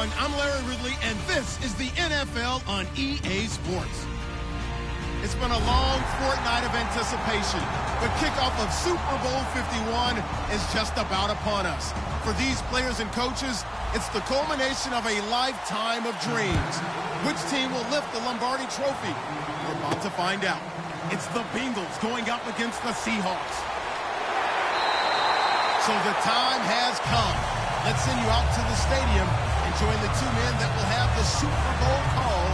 everyone. I'm Larry Ridley, and this is the NFL on EA Sports. It's been a long fortnight of anticipation, but kickoff of Super Bowl 51 is just about upon us. For these players and coaches, it's the culmination of a lifetime of dreams. Which team will lift the Lombardi Trophy? We're about to find out. It's the Bengals going up against the Seahawks. So the time has come. Let's send you out to the stadium and join the two men that will have the Super Bowl call.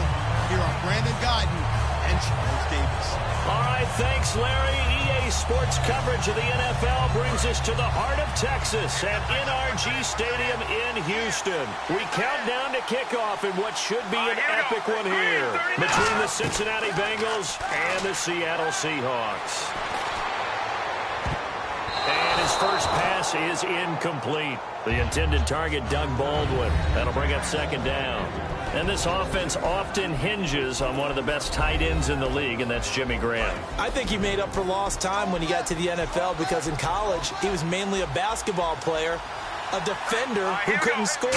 Here are Brandon Guyton and Charles Davis. All right, thanks, Larry. EA Sports coverage of the NFL brings us to the heart of Texas at NRG Stadium in Houston. We count down to kickoff in what should be an epic one here between the Cincinnati Bengals and the Seattle Seahawks. And his first pass is incomplete. The intended target, Doug Baldwin. That'll bring up second down. And this offense often hinges on one of the best tight ends in the league, and that's Jimmy Graham. I think he made up for lost time when he got to the NFL because in college, he was mainly a basketball player, a defender who couldn't score.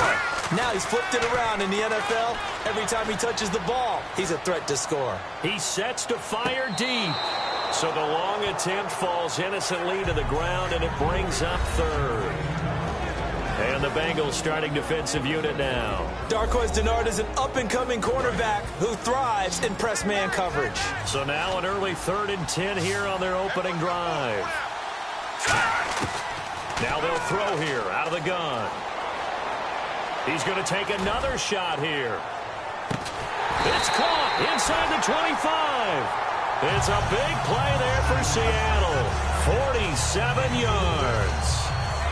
Now he's flipped it around in the NFL. Every time he touches the ball, he's a threat to score. He sets to fire deep. So the long attempt falls innocently to the ground, and it brings up third. And the Bengals starting defensive unit now. Darqueze Dennard is an up-and-coming quarterback who thrives in press man coverage. So now an early 3rd and 10 here on their opening drive. Now they'll throw here out of the gun. He's going to take another shot here. It's caught inside the 25. It's a big play there for Seattle. 47 yards.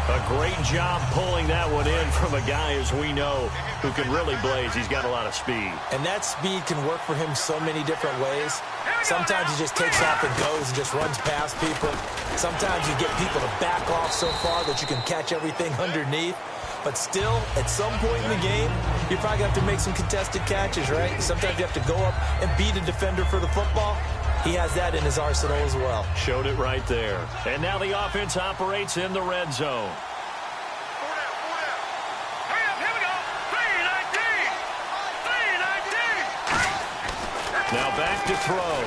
A great job pulling that one in from a guy, as we know, who can really blaze. He's got a lot of speed. And that speed can work for him so many different ways. Sometimes he just takes off and goes and just runs past people. Sometimes you get people to back off so far that you can catch everything underneath. But still, at some point in the game, you're probably going to have to make some contested catches, right? Sometimes you have to go up and beat a defender for the football. He has that in his arsenal as well. Showed it right there. And now the offense operates in the red zone. Now back to throw.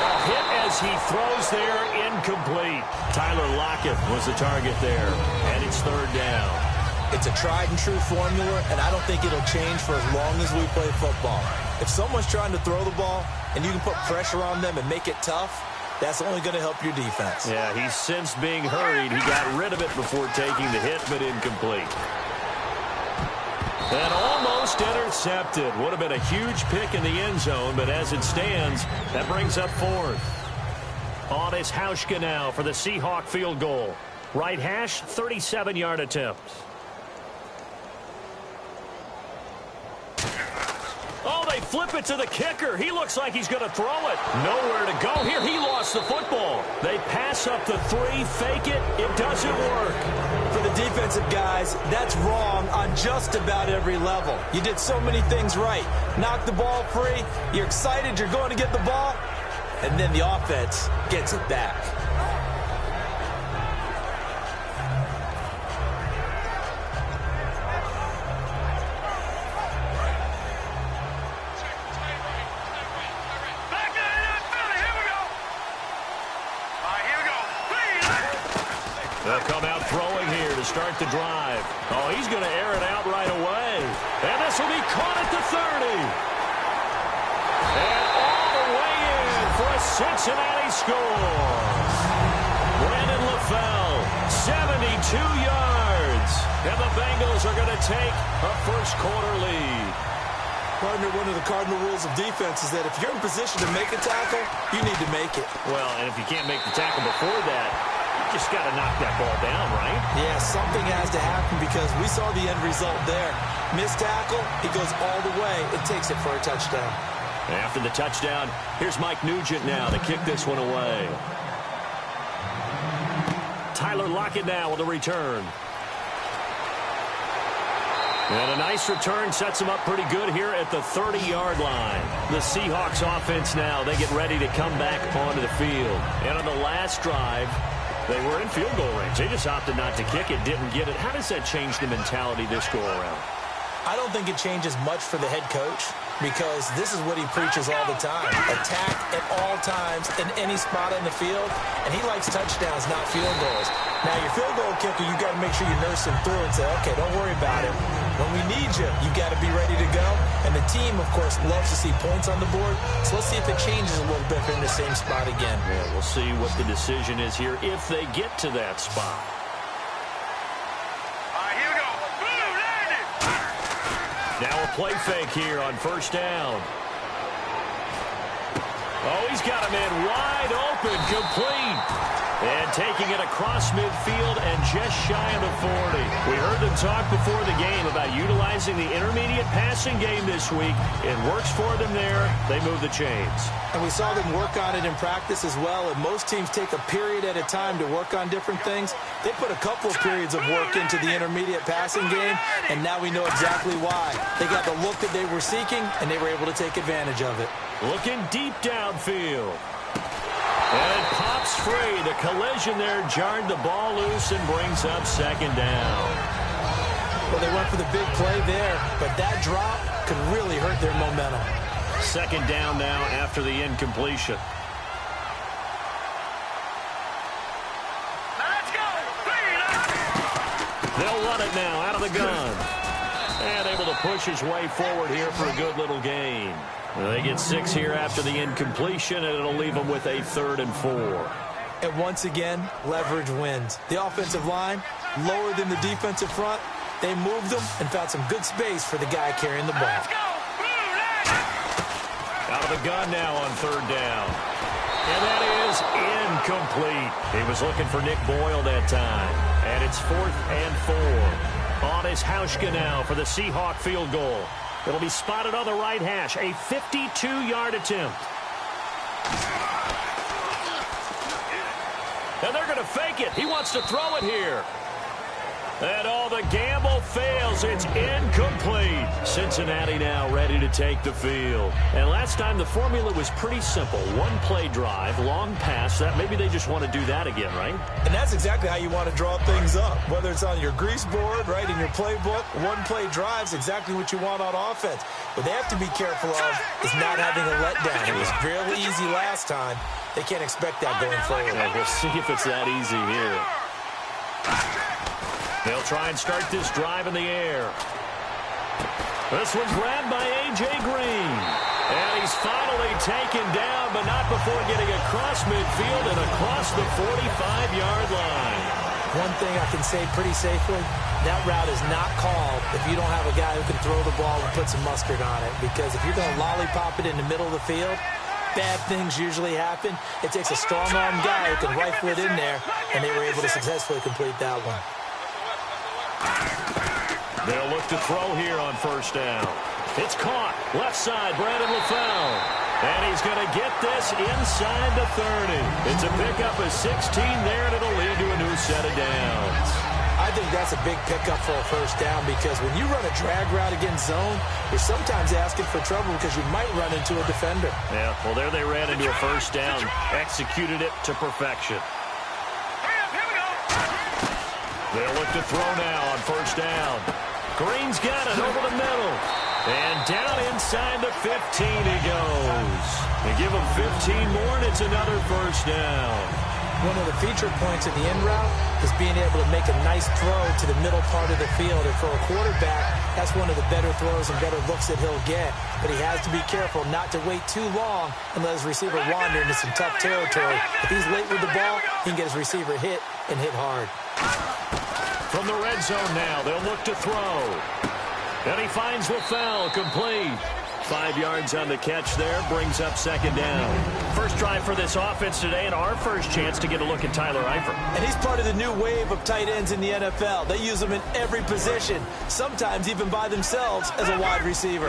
A hit as he throws there, incomplete. Tyler Lockett was the target there. And it's 3rd down. It's a tried-and-true formula, and I don't think it'll change for as long as we play football. If someone's trying to throw the ball and you can put pressure on them and make it tough, that's only going to help your defense. Yeah, he's sensed being hurried. He got rid of it before taking the hit, but incomplete. And almost intercepted. Would have been a huge pick in the end zone, but as it stands, that brings up 4th. On is Hauschka now for the Seahawk field goal. Right hash, 37-yard attempt. Oh, they flip it to the kicker. He looks like he's going to throw it. Nowhere to go here. He lost the football. They pass up the 3, fake it. It doesn't work. For the defensive guys, that's wrong on just about every level. You did so many things right. Knock the ball free. You're excited you're going to get the ball. And then the offense gets it back. They'll come out throwing here to start the drive. Oh, he's going to air it out right away. And this will be caught at the 30. And all the way in for a Cincinnati score. Brandon LaFell, 72 yards. And the Bengals are going to take a first-quarter lead. Partner, one of the cardinal rules of defense is that if you're in position to make a tackle, you need to make it. Well, and if you can't make the tackle before that, just got to knock that ball down, right? Yeah, something has to happen because we saw the end result there. Missed tackle, he goes all the way and takes it for a touchdown. After the touchdown, here's Mike Nugent now to kick this one away. Tyler Lockett now with a return. And a nice return sets him up pretty good here at the 30-yard line. The Seahawks offense now, they get ready to come back onto the field. And on the last drive, they were in field goal range. They just opted not to kick it, didn't get it. How does that change the mentality this go around? I don't think it changes much for the head coach because this is what he preaches all the time. Attack at all times in any spot on the field, and he likes touchdowns, not field goals. Now, your field goal kicker, you got to make sure you nurse him through and say, okay, don't worry about it. When we need you, you got to be ready to go. And the team, of course, loves to see points on the board. So let's see if it changes a little bit if they're in the same spot again. Yeah, we'll see what the decision is here if they get to that spot. Now a play fake here on first down. Oh, he's got him in wide open, complete. And taking it across midfield and just shy of the 40. We heard them talk before the game about utilizing the intermediate passing game this week. It works for them there. They move the chains. And we saw them work on it in practice as well. And most teams take a period at a time to work on different things. They put a couple of periods of work into the intermediate passing game, and now we know exactly why. They got the look that they were seeking, and they were able to take advantage of it. Looking deep downfield. And it pops free. The collision there jarred the ball loose and brings up second down. Well, they went for the big play there, but that drop could really hurt their momentum. Second down now after the incompletion. Let's go! They'll run it now out of the gun. And able to push his way forward here for a good little gain. They get 6 here after the incompletion, and it'll leave them with a 3rd and 4. And once again, leverage wins. The offensive line, lower than the defensive front, they moved them and found some good space for the guy carrying the ball. Out of the gun now on 3rd down. And that is incomplete. He was looking for Nick Boyle that time. And it's 4th and 4. On his Hauschka now for the Seahawk field goal. It'll be spotted on the right hash. A 52-yard attempt. And they're going to fake it. He wants to throw it here. And all the gamble fails. It's incomplete. Cincinnati now ready to take the field. And last time the formula was pretty simple. One play drive, long pass. That maybe they just want to do that again, right? And that's exactly how you want to draw things up. Whether it's on your grease board, right, in your playbook, one play drive's exactly what you want on offense. What they have to be careful of is not having a letdown. It was really easy last time. They can't expect that going forward. Yeah, we'll see if it's that easy here. They'll try and start this drive in the air. This one's grabbed by A.J. Green. And he's finally taken down, but not before getting across midfield and across the 45-yard line. One thing I can say pretty safely, that route is not called if you don't have a guy who can throw the ball and put some mustard on it. Because if you're going to lollipop it in the middle of the field, bad things usually happen. It takes a strong-armed guy who can rifle it in there, and they were able to successfully complete that one. They'll look to throw here on first down. It's caught. Left side, Brandon LaFell. And he's going to get this inside the 30. It's a pickup of 16 there, and it'll lead to a new set of downs. I think that's a big pickup for a first down because when you run a drag route against zone, you're sometimes asking for trouble because you might run into a defender. Yeah, well, there they ran into a first down. Executed it to perfection. They'll look to throw now on first down. Green's got it over the middle. And down inside the 15 he goes. They give him 15 more, and it's another first down. One of the feature points of the end route is being able to make a nice throw to the middle part of the field. And for a quarterback, that's one of the better throws and better looks that he'll get. But he has to be careful not to wait too long and let his receiver wander into some tough territory. If he's late with the ball, he can get his receiver hit and hit hard. From the red zone now, they'll look to throw. And he finds LaFell complete. 5 yards on the catch there, brings up second down. First drive for this offense today, and our first chance to get a look at Tyler Eifert. And he's part of the new wave of tight ends in the NFL. They use them in every position, sometimes even by themselves as a wide receiver.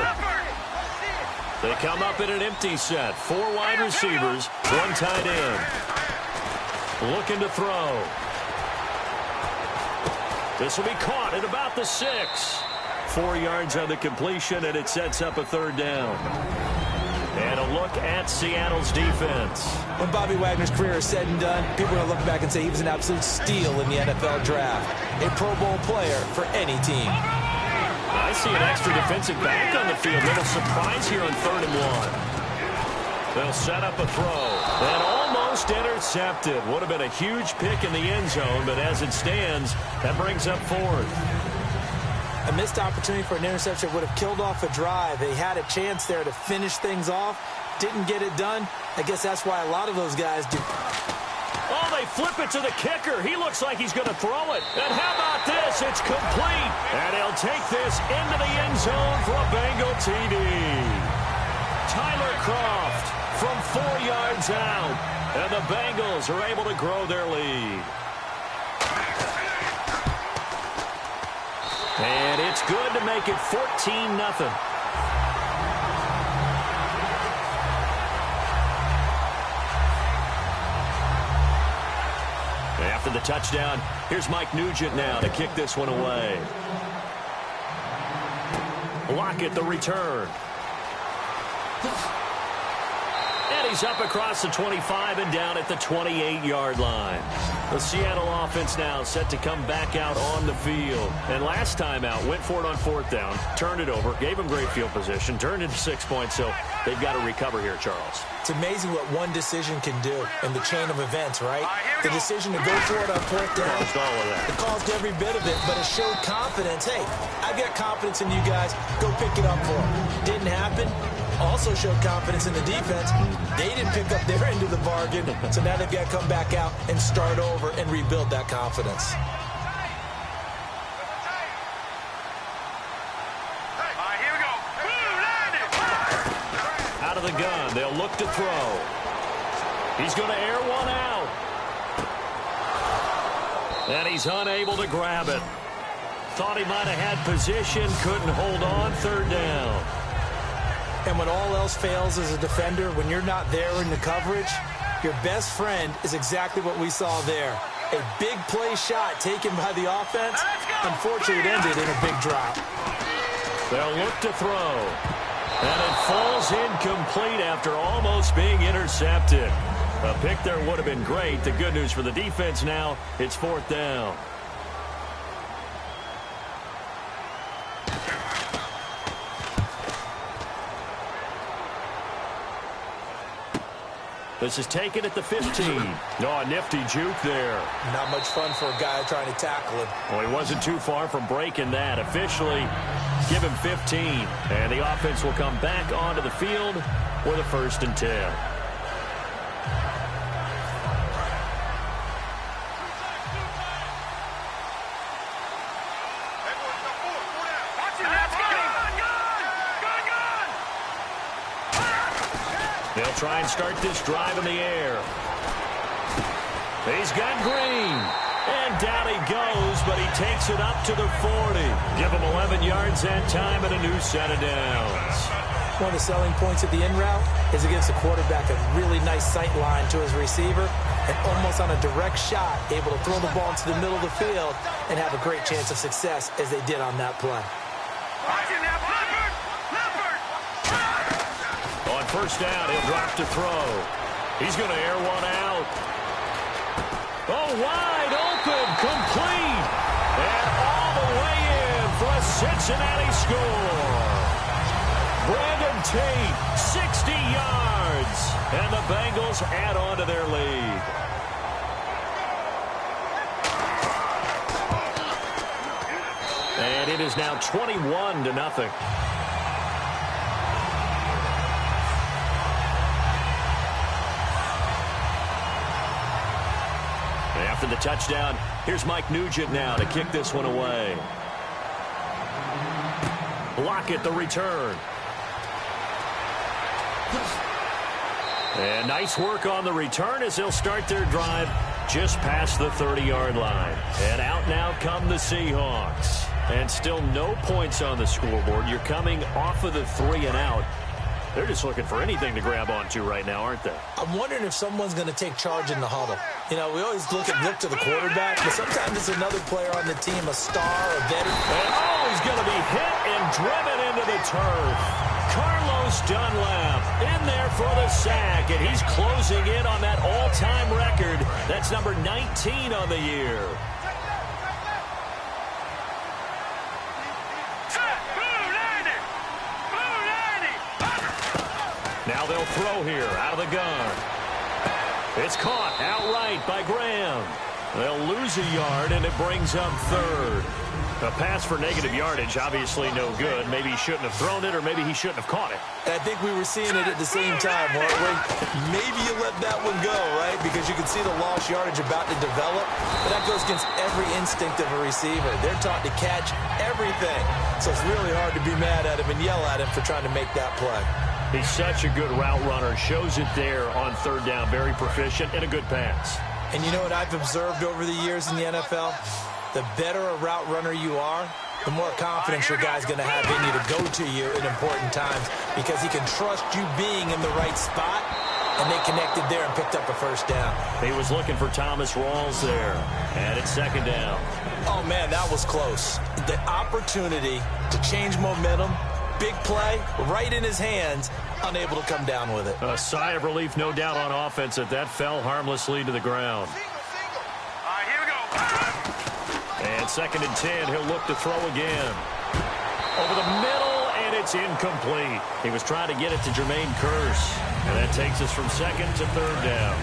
They come up in an empty set. 4 wide receivers, 1 tight end. Looking to throw. This will be caught at about the 6. 4 yards on the completion, and it sets up a third down. And a look at Seattle's defense. When Bobby Wagner's career is said and done, people are going to look back and say he was an absolute steal in the NFL draft. A Pro Bowl player for any team. I see an extra defensive back on the field. Little surprise here on 3rd and 1. They'll set up a throw. And almost intercepted. Would have been a huge pick in the end zone, but as it stands, that brings up 4th. A missed opportunity for an interception would have killed off a drive. They had a chance there to finish things off. Didn't get it done. I guess that's why a lot of those guys do. Oh, they flip it to the kicker. He looks like he's going to throw it. And how about this? It's complete. And he'll take this into the end zone for a Bengal TD. Tyler Croft from 4 yards out. And the Bengals are able to grow their lead. And it's good to make it 14-0. After the touchdown, here's Mike Nugent now to kick this one away. Lockett the return. And he's up across the 25 and down at the 28-yard line. The Seattle offense now set to come back out on the field. And last time out, went for it on 4th down, turned it over, gave them great field position, turned into 6 points, so they've got to recover here, Charles. It's amazing what one decision can do in the chain of events, right? The decision to go for it on 4th down. Caused all of that. It caused every bit of it, but it showed confidence. Hey, I've got confidence in you guys. Go pick it up for them. Didn't happen. Also showed confidence in the defense. They didn't pick up their end of the bargain, so now they've got to come back out and start over and rebuild that confidence. Out of the gun, they'll look to throw. He's going to air one out. And he's unable to grab it. Thought he might have had position, couldn't hold on, 3rd down. And when all else fails as a defender, when you're not there in the coverage, your best friend is exactly what we saw there. A big play shot taken by the offense. Unfortunately, it ended in a big drop. They'll look to throw. And it falls incomplete after almost being intercepted. A pick there would have been great. The good news for the defense now, it's 4th down. This is taken at the 15. Oh, a nifty juke there. Not much fun for a guy trying to tackle him. Well, he wasn't too far from breaking that. Officially, give him 15. And the offense will come back onto the field with a 1st and 10. They'll try and start this drive in the air. He's got Green. And down he goes, but he takes it up to the 40. Give him 11 yards that time and a new set of downs. One of the selling points of the in route is against the quarterback, a really nice sight line to his receiver, and almost on a direct shot, able to throw the ball into the middle of the field and have a great chance of success as they did on that play. On 1st down, he'll drop to throw. He's going to air one out. Oh, wide open, complete. And all the way in for a Cincinnati score. Brandon Tate, 60 yards. And the Bengals add on to their lead. And it is now 21-0. After the touchdown, here's Mike Nugent now to kick this one away. Lockett the return. And nice work on the return as they'll start their drive just past the 30-yard line. And out now come the Seahawks. And still no points on the scoreboard. You're coming off of the 3 and out. They're just looking for anything to grab onto right now, aren't they? I'm wondering if someone's going to take charge in the huddle. You know, we always look to the quarterback, but sometimes it's another player on the team, a star, a veteran. And he's going to be hit and driven into the turf. Carlos Dunlap in there for the sack, and he's closing in on that all-time record. That's number 19 on the year. Now they'll throw here out of the gun. It's caught outright by Graham. They'll lose a yard, and it brings up third. A pass for negative yardage, obviously no good. Maybe he shouldn't have thrown it, or maybe he shouldn't have caught it. I think we were seeing it at the same time, weren't we? Maybe you let that one go, right? Because you can see the lost yardage about to develop. But that goes against every instinct of a receiver. They're taught to catch everything. So it's really hard to be mad at him and yell at him for trying to make that play. He's such a good route runner. Shows it there on third down. Very proficient and a good pass. And you know what I've observed over the years in the NFL? The better a route runner you are, the more confidence your guy's going to have in you to go to you in important times because he can trust you being in the right spot, and they connected there and picked up a first down. He was looking for Thomas Rawls there, and it's second down. Oh, man, that was close. The opportunity to change momentum, big play, right in his hands, unable to come down with it. A sigh of relief, no doubt, on offense that fell harmlessly to the ground. And second and 10, he'll look to throw again. Over the middle, and it's incomplete. He was trying to get it to Jermaine Kearse, and that takes us from second to third down.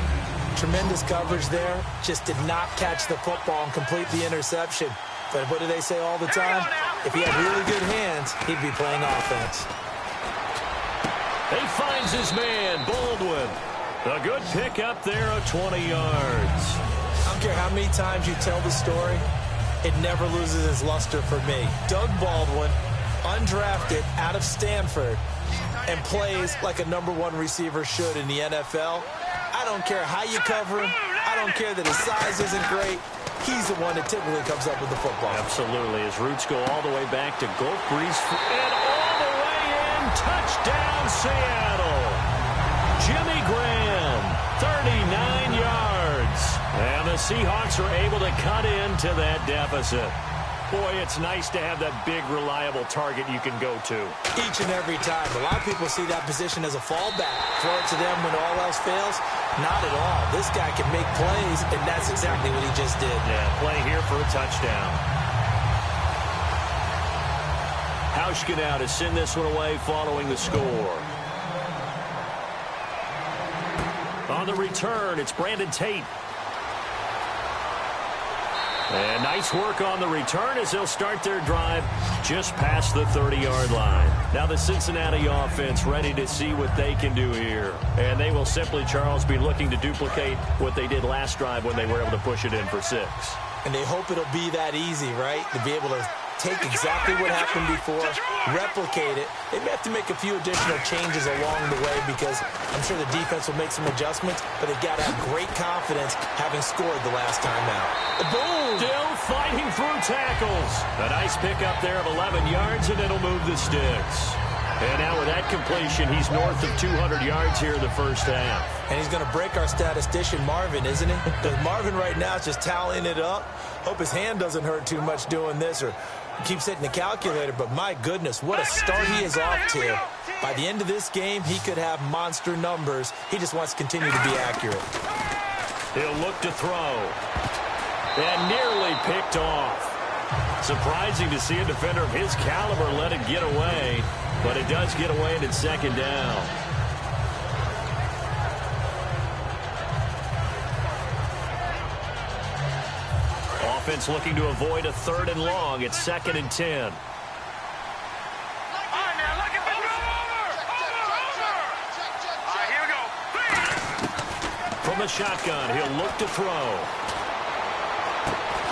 Tremendous coverage there. Just did not catch the football and complete the interception. But what do they say all the time? If he had really good hands, he'd be playing offense. He finds his man, Baldwin. A good pick up there of 20 yards. I don't care how many times you tell the story, it never loses its luster for me. Doug Baldwin, undrafted out of Stanford, and plays like a #1 receiver should in the NFL. I don't care how you cover him. I don't care that his size isn't great. He's the one that typically comes up with the football. Absolutely. His roots go all the way back to Gulf Breeze and all the way in. Touchdown, Seattle. Jimmy Graham, 39 yards. And the Seahawks are able to cut into that deficit. Boy, it's nice to have that big, reliable target you can go to. Each and every time. A lot of people see that position as a fallback. Throw it to them when all else fails. Not at all. This guy can make plays, and that's exactly what he just did. Yeah, play here for a touchdown. Hauschka now to send this one away following the score. On the return, it's Brandon Tate. And nice work on the return as they'll start their drive just past the 30-yard line. Now the Cincinnati offense ready to see what they can do here. And they will simply, Charles, be looking to duplicate what they did last drive when they were able to push it in for 6. And they hope it'll be that easy, right? To be able to take exactly what happened before, replicate it. They may have to make a few additional changes along the way because I'm sure the defense will make some adjustments, but they've got to have great confidence having scored the last time out. Boom! Still fighting through tackles. A nice pickup there of 11 yards, and it'll move the sticks. And now with that completion, he's north of 200 yards here in the first half. And he's going to break our statistician, Marvin, isn't he? Because Marvin right now is just tallying it up. Hope his hand doesn't hurt too much doing this or keeps hitting the calculator. But my goodness, what a start he is off to. By the end of this game, he could have monster numbers. He just wants to continue to be accurate. He'll look to throw. And nearly picked off. Surprising to see a defender of his caliber let it get away. But it does get away, and it's second down. Offense looking to avoid a 3rd and long. It's 2nd and 10. From the shotgun, he'll look to throw.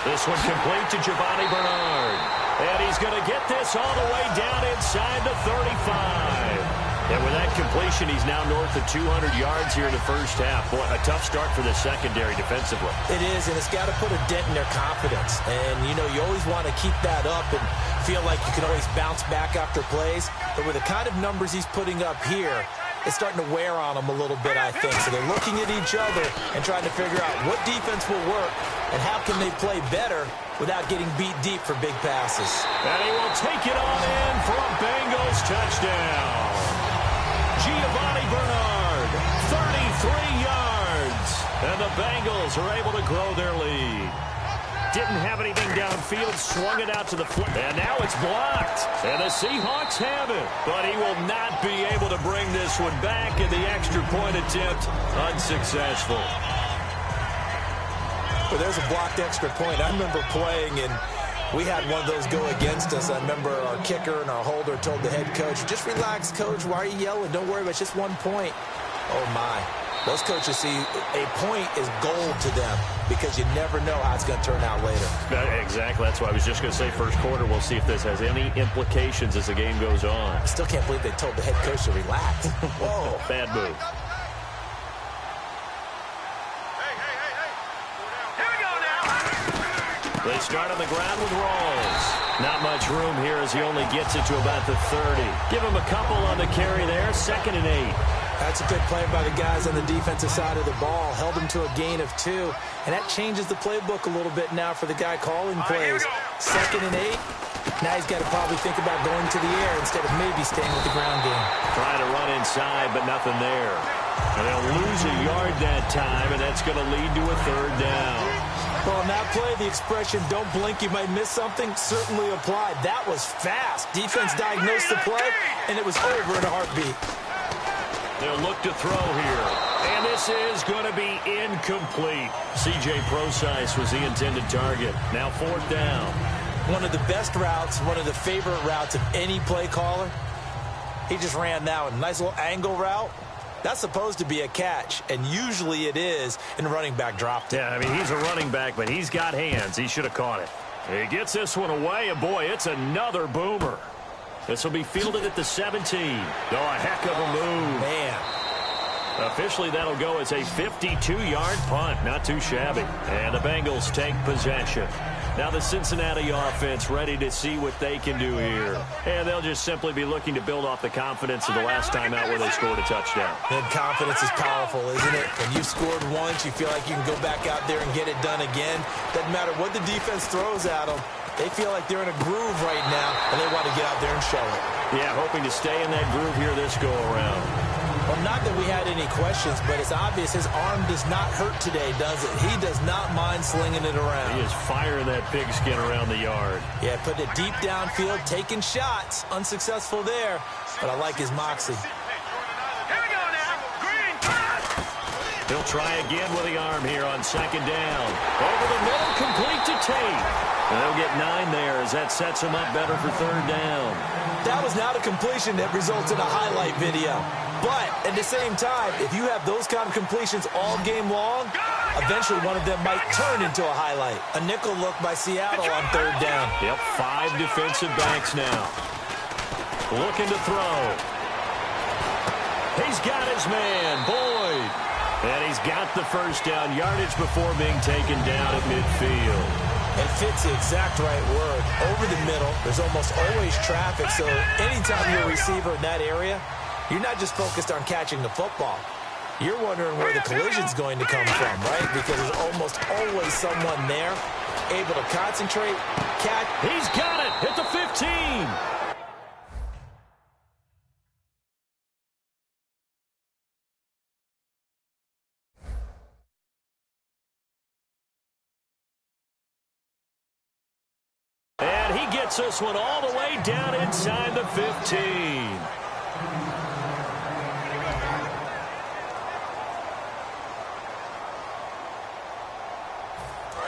This one complete to Giovanni Bernard. And he's going to get this all the way down inside the 35. And with that completion, he's now north of 200 yards here in the first half. Boy, a tough start for the secondary defensively. It is, and it's got to put a dent in their confidence. And, you know, you always want to keep that up and feel like you can always bounce back after plays. But with the kind of numbers he's putting up here, it's starting to wear on them a little bit, I think. So they're looking at each other and trying to figure out what defense will work and how can they play better without getting beat deep for big passes. And he will take it on in for a Bengals touchdown. Giovanni Bernard, 33 yards. And the Bengals are able to grow their lead. didn't have anything downfield, swung it out to the flat, and now it's blocked. And the Seahawks have it, but he will not be able to bring this one back, and the extra point attempt unsuccessful. Well, there's a blocked extra point. I remember playing, and we had one of those go against us. I remember our kicker and our holder told the head coach, just relax, coach. Why are you yelling? Don't worry about it. It's just 1 point. Oh, my. Those coaches see a point is gold to them because you never know how it's going to turn out later. Exactly. That's why I was just going to say first quarter. We'll see if this has any implications as the game goes on. I still can't believe they told the head coach to relax. Whoa. Bad move. They start on the ground with Rawls. Not much room here as he only gets it to about the 30. Give him a couple on the carry there. 2nd and 8. That's a good play by the guys on the defensive side of the ball. Held him to a gain of 2. And that changes the playbook a little bit now for the guy calling plays. 2nd and 8. Now he's got to probably think about going to the air instead of maybe staying with the ground game. Trying to run inside, but nothing there. And they'll lose a yard that time, and that's going to lead to a 3rd down. Well, on that play, the expression, don't blink, you might miss something, certainly applied. That was fast. Defense diagnosed the play, and it was over in a heartbeat. They'll look to throw here. And this is going to be incomplete. C.J. Procise was the intended target. Now 4th down. One of the best routes, one of the favorite routes of any play caller. He just ran that one. Nice little angle route. That's supposed to be a catch, and usually it is, and the running back dropped it. Yeah, I mean, he's a running back, but he's got hands. He should have caught it. He gets this one away, and boy, it's another boomer. This will be fielded at the 17. Oh, a heck of a move. Man. Officially, that'll go as a 52-yard punt. Not too shabby. And the Bengals take possession. Now the Cincinnati offense ready to see what they can do here. And they'll just simply be looking to build off the confidence of the last time out where they scored a touchdown. And confidence is powerful, isn't it? When you've scored once, you feel like you can go back out there and get it done again. Doesn't matter what the defense throws at them. They feel like they're in a groove right now, and they want to get out there and show it. Yeah, hoping to stay in that groove here this go-around. Well, not that we had any questions, but it's obvious his arm does not hurt today, does it? He does not mind slinging it around. He is firing that pigskin around the yard. Yeah, putting it deep downfield, taking shots. Unsuccessful there, but I like his moxie. He'll try again with the arm here on 2nd down. Over the middle, complete to Tate. And they'll get 9 there as that sets him up better for 3rd down. That was not a completion that results in a highlight video. But at the same time, if you have those kind of completions all game long, eventually one of them might turn into a highlight. A nickel look by Seattle on 3rd down. Yep, 5 defensive backs now. Looking to throw. He's got his man, Boyd. And he's got the 1st down yardage before being taken down at midfield. It fits the exact right word. Over the middle, there's almost always traffic, so anytime you're a receiver in that area, you're not just focused on catching the football. You're wondering where the collision's going to come from, right? Because there's almost always someone there able to concentrate, catch. He's got it at the 15. And he gets this one all the way down inside the 15.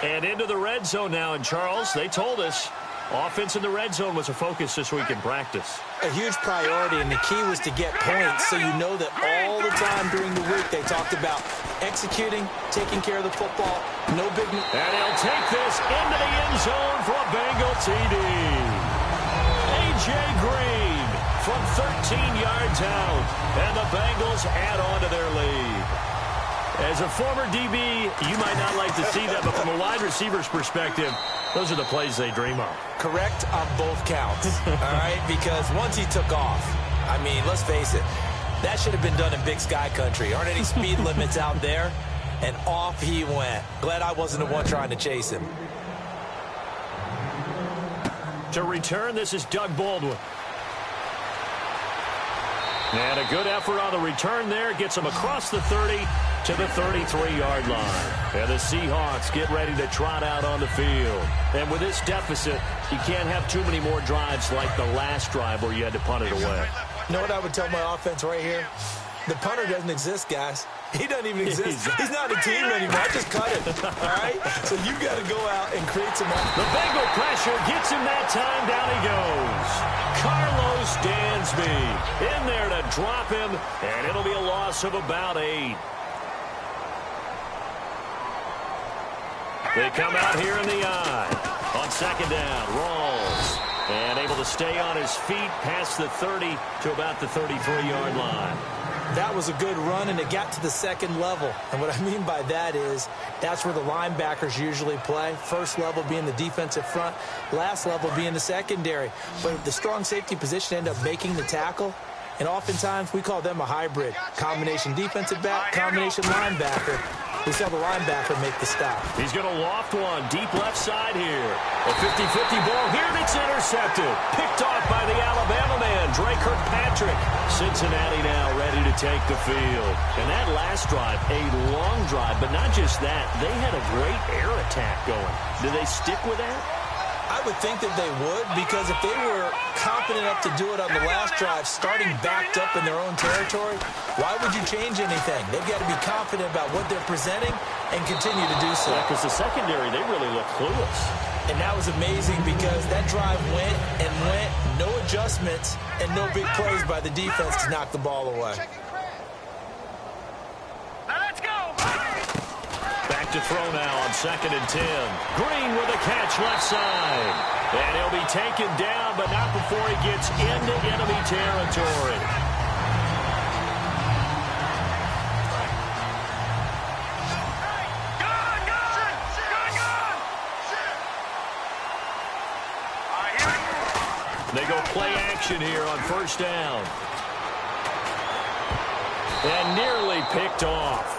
And into the red zone now. And, Charles, they told us offense in the red zone was a focus this week in practice. A huge priority, and the key was to get points, so you know that all the time during the week they talked about executing, taking care of the football, no big... And he'll take this into the end zone for a Bengal TD. A.J. Green from 13 yards out, and the Bengals add on to their lead. As a former DB, you might not like to see that, but from a wide receiver's perspective, those are the plays they dream of. Correct on both counts, all right? Because once he took off, I mean, let's face it, that should have been done in Big Sky Country. Aren't any speed limits out there? And off he went. Glad I wasn't the one trying to chase him. To return, this is Doug Baldwin. And a good effort on the return there. Gets him across the 30 to the 33-yard line. And the Seahawks get ready to trot out on the field. And with this deficit, you can't have too many more drives like the last drive where you had to punt it away. You know what I would tell my offense right here? The punter doesn't exist, guys. He doesn't even exist. He's not a team anymore. I just cut it. All right? So you got to go out and create some... The Bengal pressure gets him that time. Down he goes. Carlos Dansby in there to drop him, and it'll be a loss of about 8. They come out here in the eye. On second down, Rawls. And able to stay on his feet past the 30 to about the 33-yard line. That was a good run, and it got to the second level. And what I mean by that is that's where the linebackers usually play. First level being the defensive front, last level being the secondary. But the strong safety position ended up making the tackle. And oftentimes we call them a hybrid. Combination defensive back, combination linebacker. We saw the linebacker make the stop. He's going to loft one deep left side here. A 50-50 ball here, and it's intercepted. Picked off by the Alabama man, Dre Kirkpatrick. Cincinnati now ready to take the field. And that last drive, a long drive, but not just that. They had a great air attack going. Do they stick with that? I would think that they would, because if they were confident enough to do it on the last drive, starting backed up in their own territory, why would you change anything? They've got to be confident about what they're presenting and continue to do so. Yeah, because the secondary, they really look clueless. And that was amazing because that drive went and went, no adjustments, and no big plays by the defense to knock the ball away. To throw now on 2nd and 10. Green with a catch left side. And he'll be taken down, but not before he gets into enemy territory. They go play action here on first down. And nearly picked off.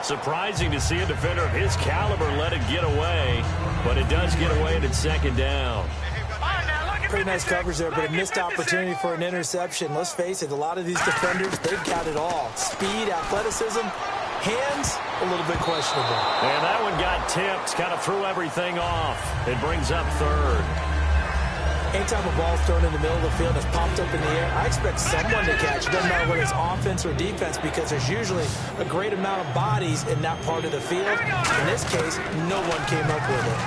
Surprising to see a defender of his caliber let it get away, but it does get away and it's 2nd down. Pretty nice coverage there, but a missed opportunity for an interception. Let's face it, a lot of these defenders, they've got it all. Speed, athleticism, hands, a little bit questionable. And that one got tipped, kind of threw everything off. It brings up 3rd. Anytime a ball's thrown in the middle of the field and it's popped up in the air, I expect someone to catch. It doesn't matter whether it's offense or defense, because there's usually a great amount of bodies in that part of the field. In this case, no one came up with it.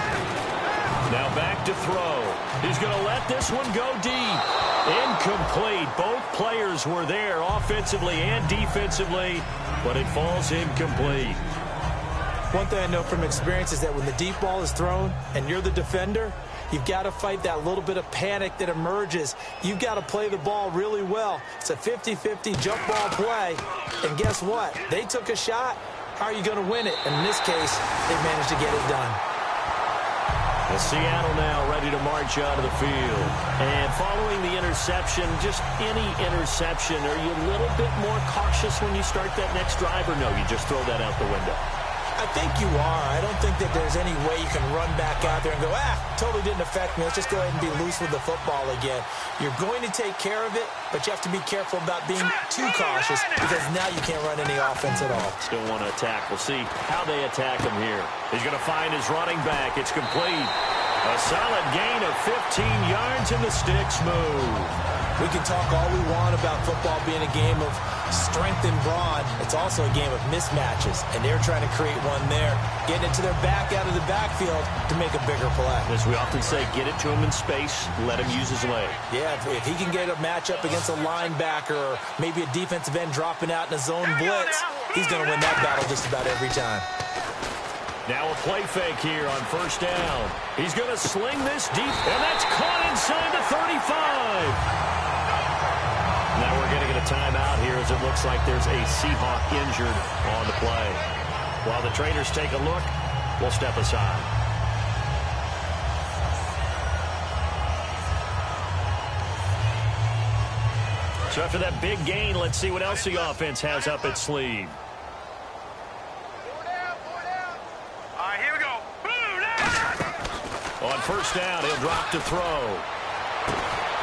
Now back to throw. He's going to let this one go deep. Incomplete. Both players were there offensively and defensively, but it falls incomplete. One thing I know from experience is that when the deep ball is thrown and you're the defender, you've got to fight that little bit of panic that emerges. You've got to play the ball really well. It's a 50-50 jump ball play. And guess what? They took a shot. How are you going to win it? And in this case, they managed to get it done. And Seattle now ready to march out of the field. And following the interception, just any interception, are you a little bit more cautious when you start that next drive, or no, you just throw that out the window? I think you are. I don't think that there's any way you can run back out there and go, totally didn't affect me. Let's just go ahead and be loose with the football again. You're going to take care of it, but you have to be careful about being too cautious, because now you can't run any offense at all. Still want to attack. We'll see how they attack him here. He's going to find his running back. It's complete. A solid gain of 15 yards, and the sticks move. We can talk all we want about football being a game of strength and brawn. It's also a game of mismatches, and they're trying to create one there, getting it to their back out of the backfield to make a bigger play. As we often say, get it to him in space, let him use his leg. Yeah, if he can get a matchup against a linebacker or maybe a defensive end dropping out in a zone blitz, he's going to win that battle just about every time. Now a play fake here on first down. He's going to sling this deep, and that's caught inside the 35. Now we're going to get a timeout here, as it looks like there's a Seahawk injured on the play. While the trainers take a look, we'll step aside. So after that big gain, let's see what else the offense has up its sleeve. Here we go. On first down, he'll drop to throw.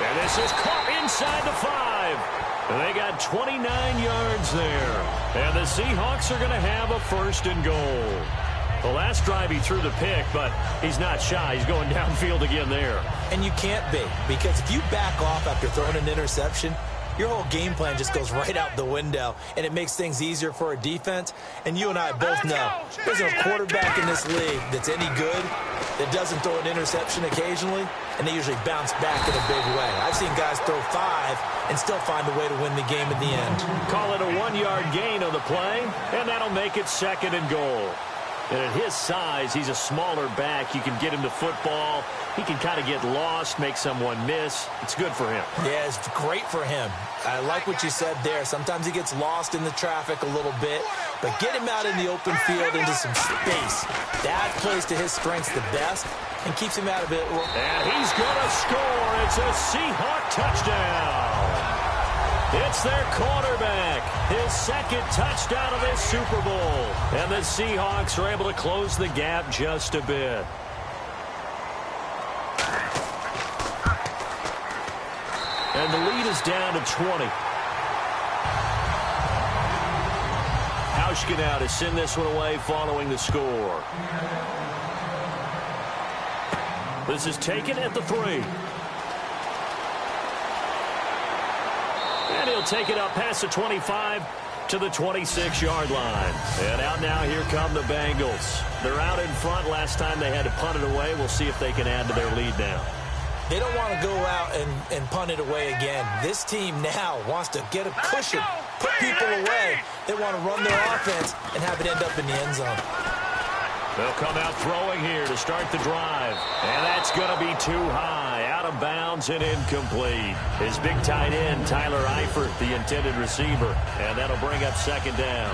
And this is caught inside the 5. They got 29 yards there. And the Seahawks are going to have a 1st and goal. The last drive he threw the pick, but he's not shy. He's going downfield again there. And you can't be, because if you back off after throwing an interception, your whole game plan just goes right out the window, and it makes things easier for a defense. And you and I both know there's no quarterback in this league that's any good that doesn't throw an interception occasionally, and they usually bounce back in a big way. I've seen guys throw 5 and still find a way to win the game in the end. Call it a 1-yard gain on the play, and that'll make it 2nd and goal. And at his size, he's a smaller back. You can get him the football. He can kind of get lost, make someone miss. It's good for him. Yeah, it's great for him. I like what you said there. Sometimes he gets lost in the traffic a little bit, but get him out in the open field into some space. That plays to his strengths the best and keeps him out of it. And he's going to score. It's a Seahawk touchdown. It's their quarterback, his 2nd touchdown of this Super Bowl. And the Seahawks are able to close the gap just a bit. And the lead is down to 20. Hauschka now to send this one away following the score. This is taken at the 3. And he'll take it up past the 25 to the 26-yard line. And out now, here come the Bengals. They're out in front. Last time they had to punt it away. We'll see if they can add to their lead now. They don't want to go out and punt it away again. This team now wants to get a cushion, put people away. They want to run their offense and have it end up in the end zone. They'll come out throwing here to start the drive. And that's going to be too high, out of bounds and incomplete. His big tight end, Tyler Eifert, the intended receiver. And that'll bring up 2nd down.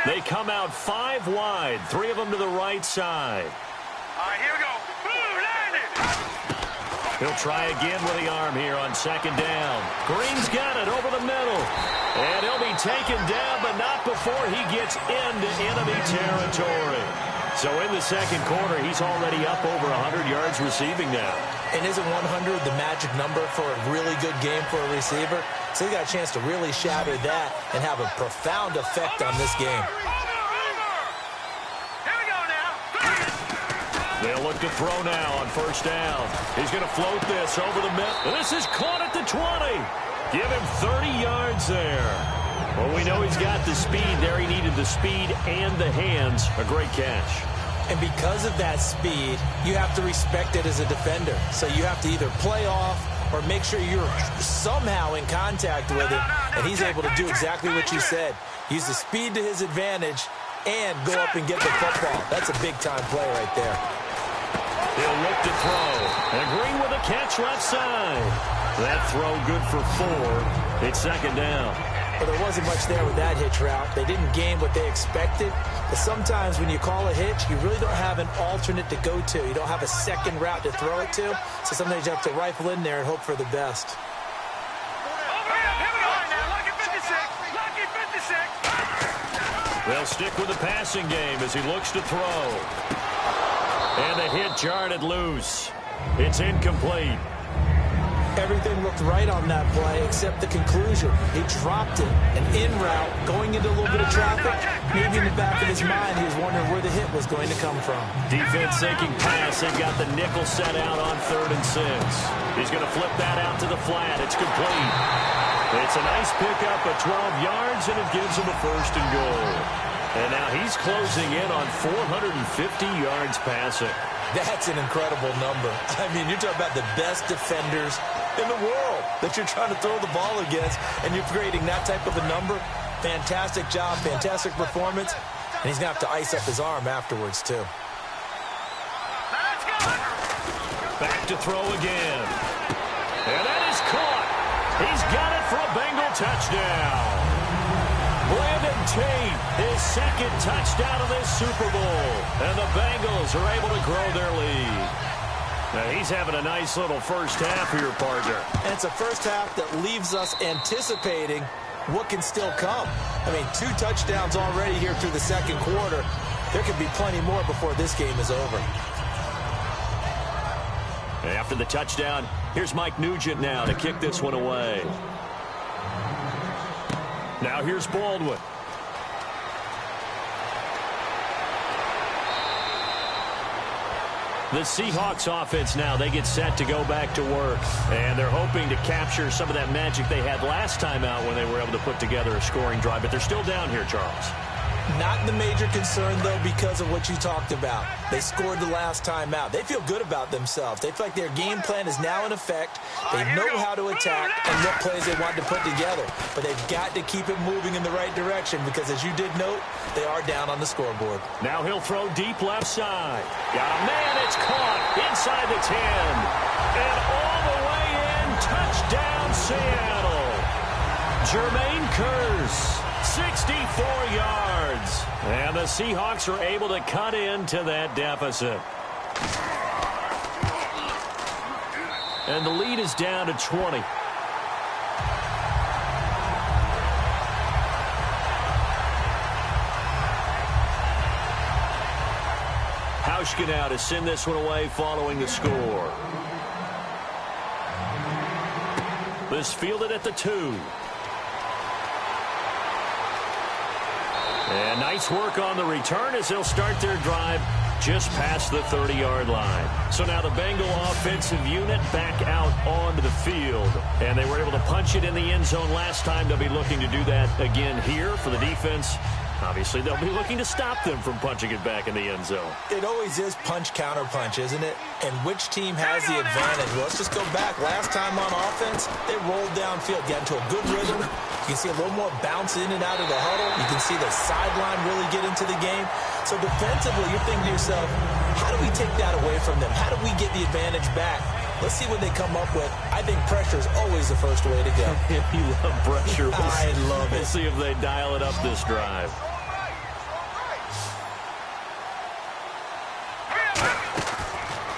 They come out 5 wide, 3 of them to the right side. All right, here we go. Boom, landed. He'll try again with the arm here on 2nd down. Green's got it over the middle. And he'll be taken down, but not before he gets into enemy territory. So in the 2nd quarter, he's already up over 100 yards receiving now. And isn't 100 the magic number for a really good game for a receiver? So he got a chance to really shatter that and have a profound effect on this game. Here we go now. They'll look to throw now on 1st down. He's going to float this over the middle. This is caught at the 20. Give him 30 yards there. Well, we know he's got the speed there. He needed the speed and the hands. A great catch. And because of that speed, you have to respect it as a defender. So you have to either play off or make sure you're somehow in contact with him. And he's able to do exactly what you said. Use the speed to his advantage and go up and get the football. That's a big-time play right there. He'll look to throw. And Green with a catch left side. That throw good for 4. It's 2nd down. Well, there wasn't much there with that hitch route. They didn't gain what they expected. But sometimes when you call a hitch, you really don't have an alternate to go to. You don't have a second route to throw it to. So sometimes you have to rifle in there and hope for the best. They'll stick with the passing game as he looks to throw. And the hit jarred it loose. It's incomplete. Everything looked right on that play except the conclusion. He dropped it, an in route, going into a little bit of traffic. Maybe in the back of his mind, he was wondering where the hit was going to come from. Defense sinking pass. They've got the nickel set out on 3rd and 6. He's going to flip that out to the flat. It's complete. It's a nice pickup of 12 yards, and it gives him a 1st and goal. And now he's closing in on 450 yards passing. That's an incredible number. I mean, you're talking about the best defenders in the world that you're trying to throw the ball against, and you're creating that type of a number. Fantastic job, fantastic performance, and he's going to have to ice up his arm afterwards, too. Back to throw again. And that is caught. He's got it for a Bengal touchdown. Brandon Tate, his 2nd touchdown of this Super Bowl. And the Bengals are able to grow their lead. Now he's having a nice little first half here, partner. And it's a first half that leaves us anticipating what can still come. I mean, 2 touchdowns already here through the 2nd quarter. There could be plenty more before this game is over. After the touchdown, here's Mike Nugent now to kick this one away. Now here's Baldwin. The Seahawks offense now, they get set to go back to work. And they're hoping to capture some of that magic they had last time out when they were able to put together a scoring drive. But they're still down here, Charles. Not the major concern, though, because of what you talked about. They scored the last time out. They feel good about themselves. They feel like their game plan is now in effect. They know how to attack and what plays they want to put together. But they've got to keep it moving in the right direction because, as you did note, they are down on the scoreboard. Now he'll throw deep left side. Got a man. It's caught inside the 10. And all the way in. Touchdown, Seattle. Jermaine Kearse. 64 yards. And the Seahawks are able to cut into that deficit. And the lead is down to 20. Hauschka now to send this one away following the score. This fielded at the 2. And nice work on the return as they'll start their drive just past the 30-yard line. So now the Bengal offensive unit back out onto the field. And they were able to punch it in the end zone last time. They'll be looking to do that again here for the defense. Obviously, they'll be looking to stop them from punching it back in the end zone. It always is punch-counter-punch, isn't it? And which team has the advantage? Well, let's just go back. Last time on offense, they rolled downfield, got into a good rhythm. You can see a little more bounce in and out of the huddle. You can see the sideline really get into the game. So defensively, you're thinking to yourself, how do we take that away from them? How do we get the advantage back? Let's see what they come up with. I think pressure is always the first way to go. You love pressure. I love it. We'll see if they dial it up this drive.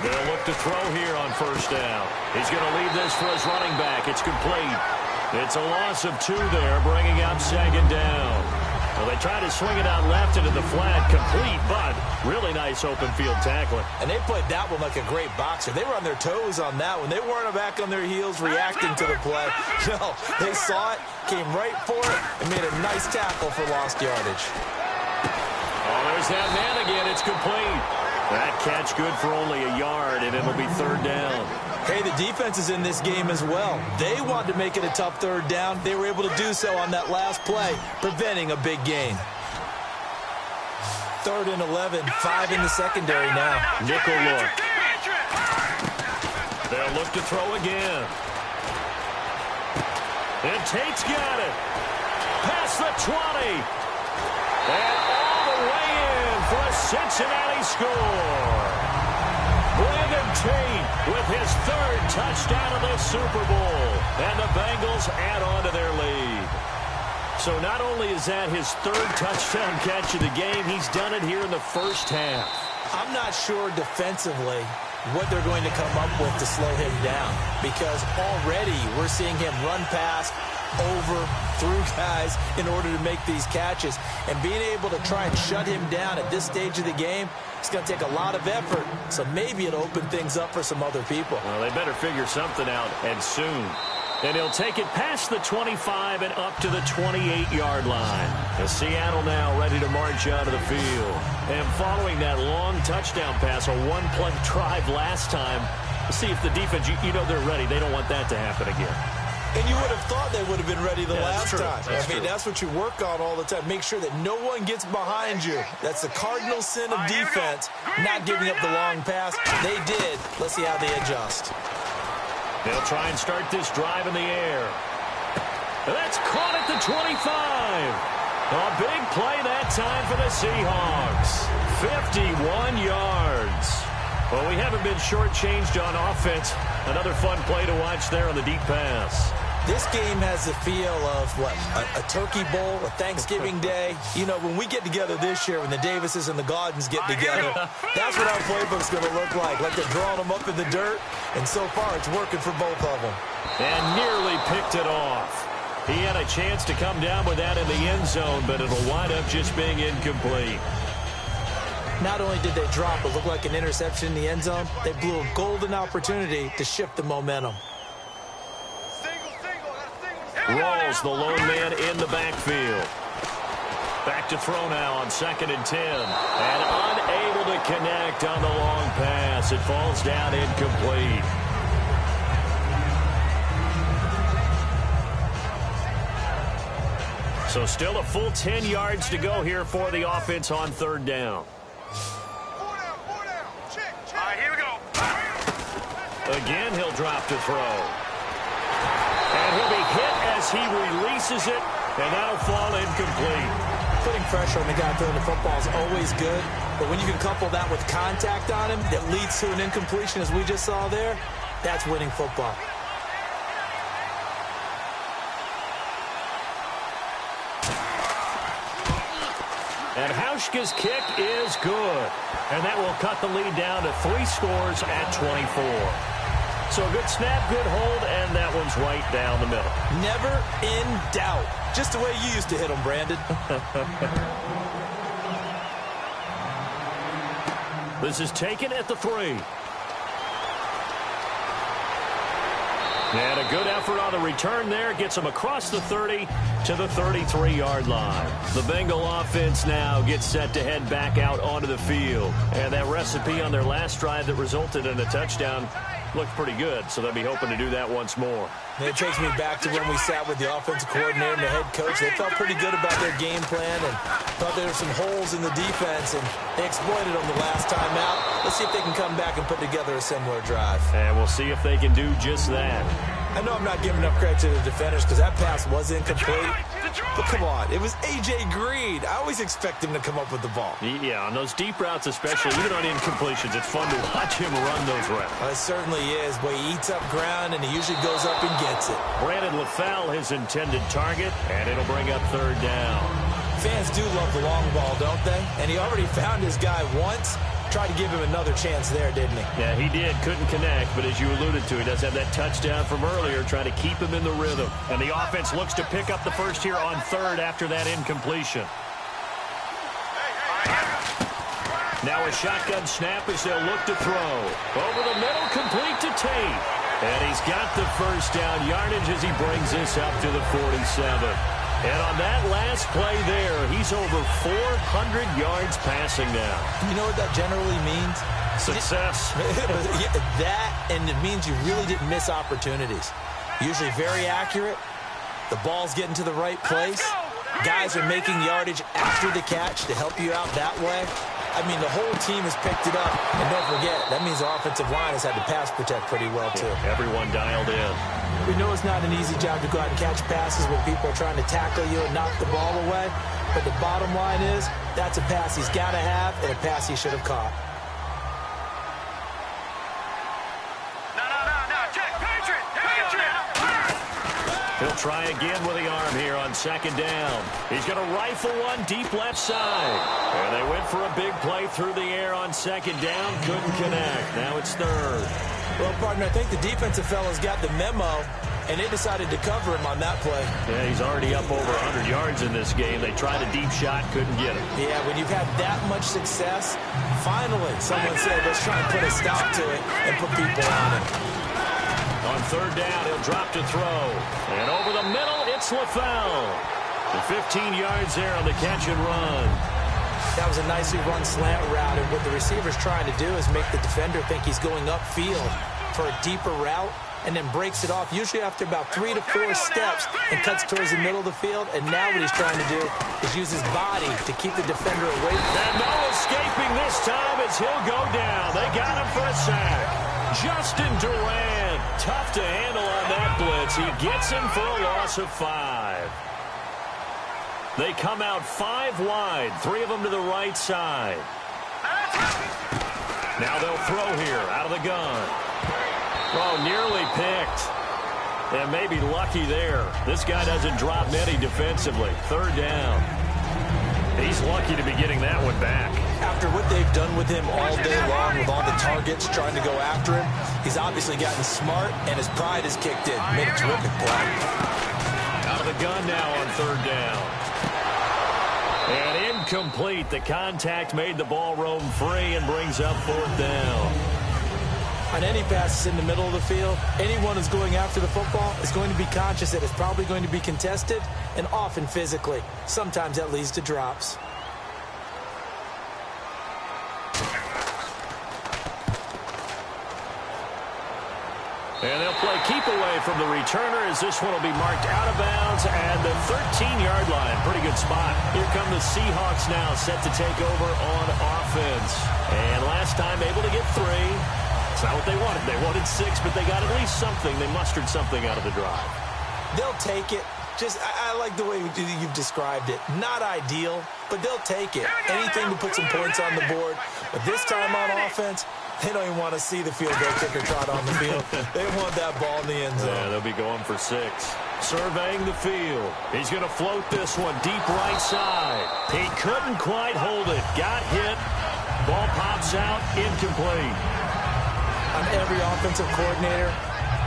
They'll look to throw here on first down. He's going to leave this for his running back. It's complete. It's a loss of 2 there, bringing up second down. Well, they try to swing it out left into the flat, complete, but really nice open field tackling. And they played that one like a great boxer. They were on their toes on that one. They weren't back on their heels reacting to the play. No, they saw it, came right for it, and made a nice tackle for lost yardage. Oh, there's that man again. It's complete. That catch good for only a yard, and it'll be third down. Hey, the defense is in this game as well. They wanted to make it a tough third down. They were able to do so on that last play, preventing a big gain. 3rd and 11, 5 in the secondary now. Nickel look. They'll look to throw again. And Tate's got it. Past the 20. And all the way in for a Cincinnati score. Brandon Tate with his 3rd touchdown of the Super Bowl. And the Bengals add on to their lead. So not only is that his 3rd touchdown catch of the game, he's done it here in the first half. I'm not sure defensively what they're going to come up with to slow him down, because already we're seeing him run past, over, through guys in order to make these catches. And being able to try and shut him down at this stage of the game, it's going to take a lot of effort. So maybe it'll open things up for some other people. Well, they better figure something out, and soon. And he'll take it past the 25 and up to the 28-yard line. The Seattle now ready to march out of the field. And following that long touchdown pass, a one-play drive last time, see if the defense, you know they're ready. They don't want that to happen again. And you would have thought they would have been ready the last time. I mean, that's what you work on all the time. Make sure that no one gets behind you. That's the cardinal sin of defense, not giving up the long pass. They did. Let's see how they adjust. They'll try and start this drive in the air. That's caught at the 25. A big play that time for the Seahawks. 51 yards. Well, we haven't been shortchanged on offense. Another fun play to watch there on the deep pass. This game has the feel of, what, a turkey bowl, a Thanksgiving day. You know, when we get together this year, when the Davises and the Gaudens get together, that's what our playbook's going to look like they're drawing them up in the dirt, and so far it's working for both of them. And nearly picked it off. He had a chance to come down with that in the end zone, but it'll wind up just being incomplete. Not only did they drop what looked like an interception in the end zone, they blew a golden opportunity to shift the momentum. Rolls the lone man in the backfield. Back to throw now on 2nd and 10. And unable to connect on the long pass. It falls down incomplete. So still a full 10 yards to go here for the offense on 3rd down. All right, here we go. Again, he'll drop to throw. And he'll be hit as he releases it, and that'll fall incomplete. Putting pressure on the guy throwing the football is always good, but when you can couple that with contact on him that leads to an incompletion, as we just saw there, that's winning football. And Hauschka's kick is good. And that will cut the lead down to 3 scores at 24. So a good snap, good hold, and that one's right down the middle. Never in doubt. Just the way you used to hit them, Brandon. This is taken at the 3. And a good effort on the return there. Gets him across the 30 to the 33-yard line. The Bengal offense now gets set to head back out onto the field. And that recipe on their last drive that resulted in a touchdown looked pretty good, so they'll be hoping to do that once more. And it takes me back to when we sat with the offensive coordinator and the head coach. They felt pretty good about their game plan and thought there were some holes in the defense, and they exploited them the last time out. Let's see if they can come back and put together a similar drive. And we'll see if they can do just that. I know I'm not giving enough credit to the defenders because that pass was incomplete. But come on, it was A.J. Green. I always expect him to come up with the ball. Yeah, on those deep routes especially, even on incompletions, it's fun to watch him run those routes. It certainly is, but he eats up ground and he usually goes up and gets it. Brandon LaFell, his intended target, and it'll bring up 3rd down. Fans do love the long ball, don't they? And he already found his guy once. Tried to give him another chance there, didn't he? Yeah, he did. Couldn't connect, but as you alluded to, he does have that touchdown from earlier, trying to keep him in the rhythm. And the offense looks to pick up the first here on 3rd after that incompletion. Now a shotgun snap as they'll look to throw. Over the middle, complete to Tate. And he's got the first down yardage as he brings this up to the 47. And on that last play there, he's over 400 yards passing now. You know what that generally means? Success. That, and it means you really didn't miss opportunities. Usually very accurate. The ball's getting to the right place. Guys are making yardage after the catch to help you out that way. I mean, the whole team has picked it up. And don't forget, that means the offensive line has had to pass protect pretty well, too. Yeah, everyone dialed in. We know it's not an easy job to go out and catch passes when people are trying to tackle you and knock the ball away. But the bottom line is, that's a pass he's got to have and a pass he should have caught. He'll try again with the arm here on 2nd down. He's going to rifle one deep left side. And they went for a big play through the air on 2nd down. Couldn't connect. Now it's 3rd. Well, partner, I think the defensive fellas got the memo, and they decided to cover him on that play. Yeah, he's already up over 100 yards in this game. They tried a deep shot, couldn't get it. Yeah, when you've had that much success, finally someone said, let's try and put a stop to it and put people on it. On 3rd down, he'll drop to throw. And over the middle, it's LaFell. The 15 yards there on the catch and run. That was a nicely run slant route, and what the receiver's trying to do is make the defender think he's going upfield for a deeper route, and then breaks it off, usually after about 3 to 4 steps, and cuts towards the middle of the field. And now what he's trying to do is use his body to keep the defender away from him. And no escaping this time as he'll go down. They got him for a sack. Justin Durant, tough to handle on that blitz. He gets him for a loss of 5. They come out 5 wide, 3 of them to the right side. Now they'll throw here out of the gun. Oh, nearly picked. And maybe lucky there. This guy doesn't drop many defensively. 3rd down. He's lucky to be getting that one back. After what they've done with him all day long, with all the targets trying to go after him, he's obviously gotten smart, and his pride has kicked in. Made a terrific play. Out of the gun now on 3rd down. And Incomplete. The contact made the ball roam free and brings up 4th down. On any passes in the middle of the field, anyone who's going after the football is going to be conscious that it's probably going to be contested and often physically. Sometimes that leads to drops. And they'll play keep away from the returner as this one will be marked out of bounds at the 13-yard line. Pretty good spot. Here come the Seahawks now, set to take over on offense. And last time able to get 3. It's not what they wanted. They wanted 6, but they got at least something. They mustered something out of the drive. They'll take it. I like the way you've described it. Not ideal, but they'll take it. Anything to put some points on the board. But this time on offense, they don't even want to see the field goal kicker trot on the field. They want that ball in the end zone. Yeah, they'll be going for 6. Surveying the field. He's going to float this one deep right side. He couldn't quite hold it. Got hit. Ball pops out. Incomplete. On every offensive coordinator,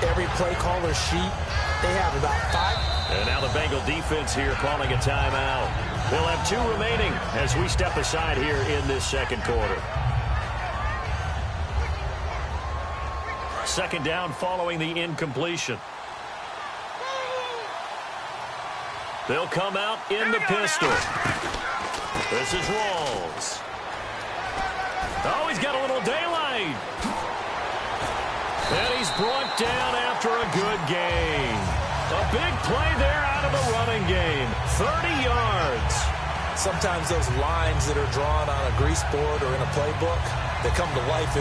every play caller sheet, they have about 5. And now the Bengal defense here calling a timeout. They'll have 2 remaining as we step aside here in this second quarter. 2nd down following the incompletion. They'll come out in the pistol. This is Rawls. Oh, he's got a little daylight. And he's brought down after a good gain. A big play there out of the running game. 30 yards. Sometimes those lines that are drawn on a grease board or in a playbook, they come to life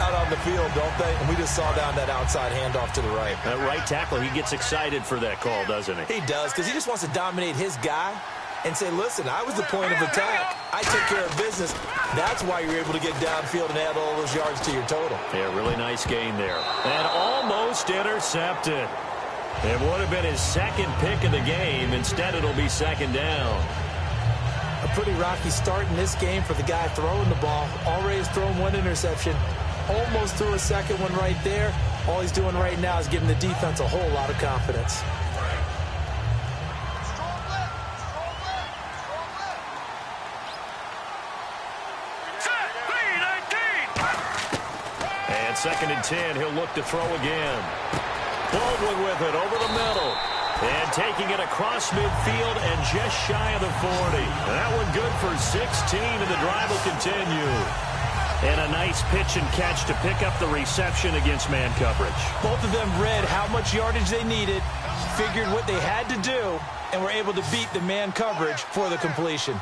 out on the field, don't they? And we just saw down that outside handoff to the right. That right tackle, he gets excited for that call, doesn't he? He does, because he just wants to dominate his guy and say, listen, I was the point of attack. I took care of business. That's why you're able to get downfield and add all those yards to your total. Yeah, really nice gain there. And almost intercepted. It would have been his 2nd pick of the game. Instead, it'll be 2nd down. A pretty rocky start in this game for the guy throwing the ball. Already has thrown 1 interception. Almost threw a 2nd one right there. All he's doing right now is giving the defense a whole lot of confidence. And 2nd and 10, he'll look to throw again. Baldwin with it over the middle. And taking it across midfield and just shy of the 40. That one good for 16, and the drive will continue. And a nice pitch and catch to pick up the reception against man coverage. Both of them read how much yardage they needed, figured what they had to do, and were able to beat the man coverage for the completion.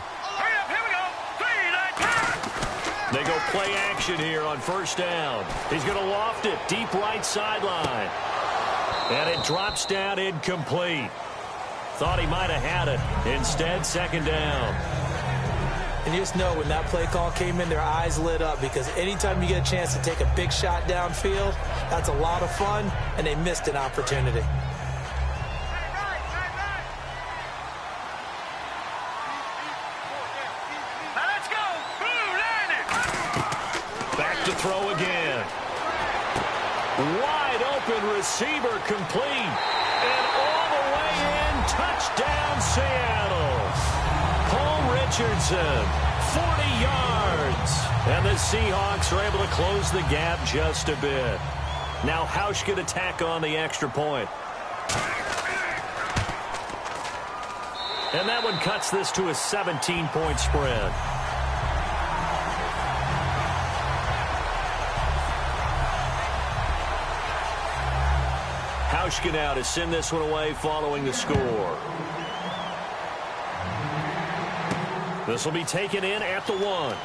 They go play action here on 1st down. He's going to loft it deep right sideline. And it drops down incomplete. Thought he might have had it. Instead, 2nd down. And you just know when that play call came in, their eyes lit up, because anytime you get a chance to take a big shot downfield, that's a lot of fun, and they missed an opportunity. Back to throw again. Wide open receiver complete. And all the way in, touchdown Seattle. Paul Richardson, 40 yards. And the Seahawks are able to close the gap just a bit. Now Hausch can attack on the extra point. And that one cuts this to a 17-point spread. Hauschka now to send this one away following the score. This will be taken in at the 1.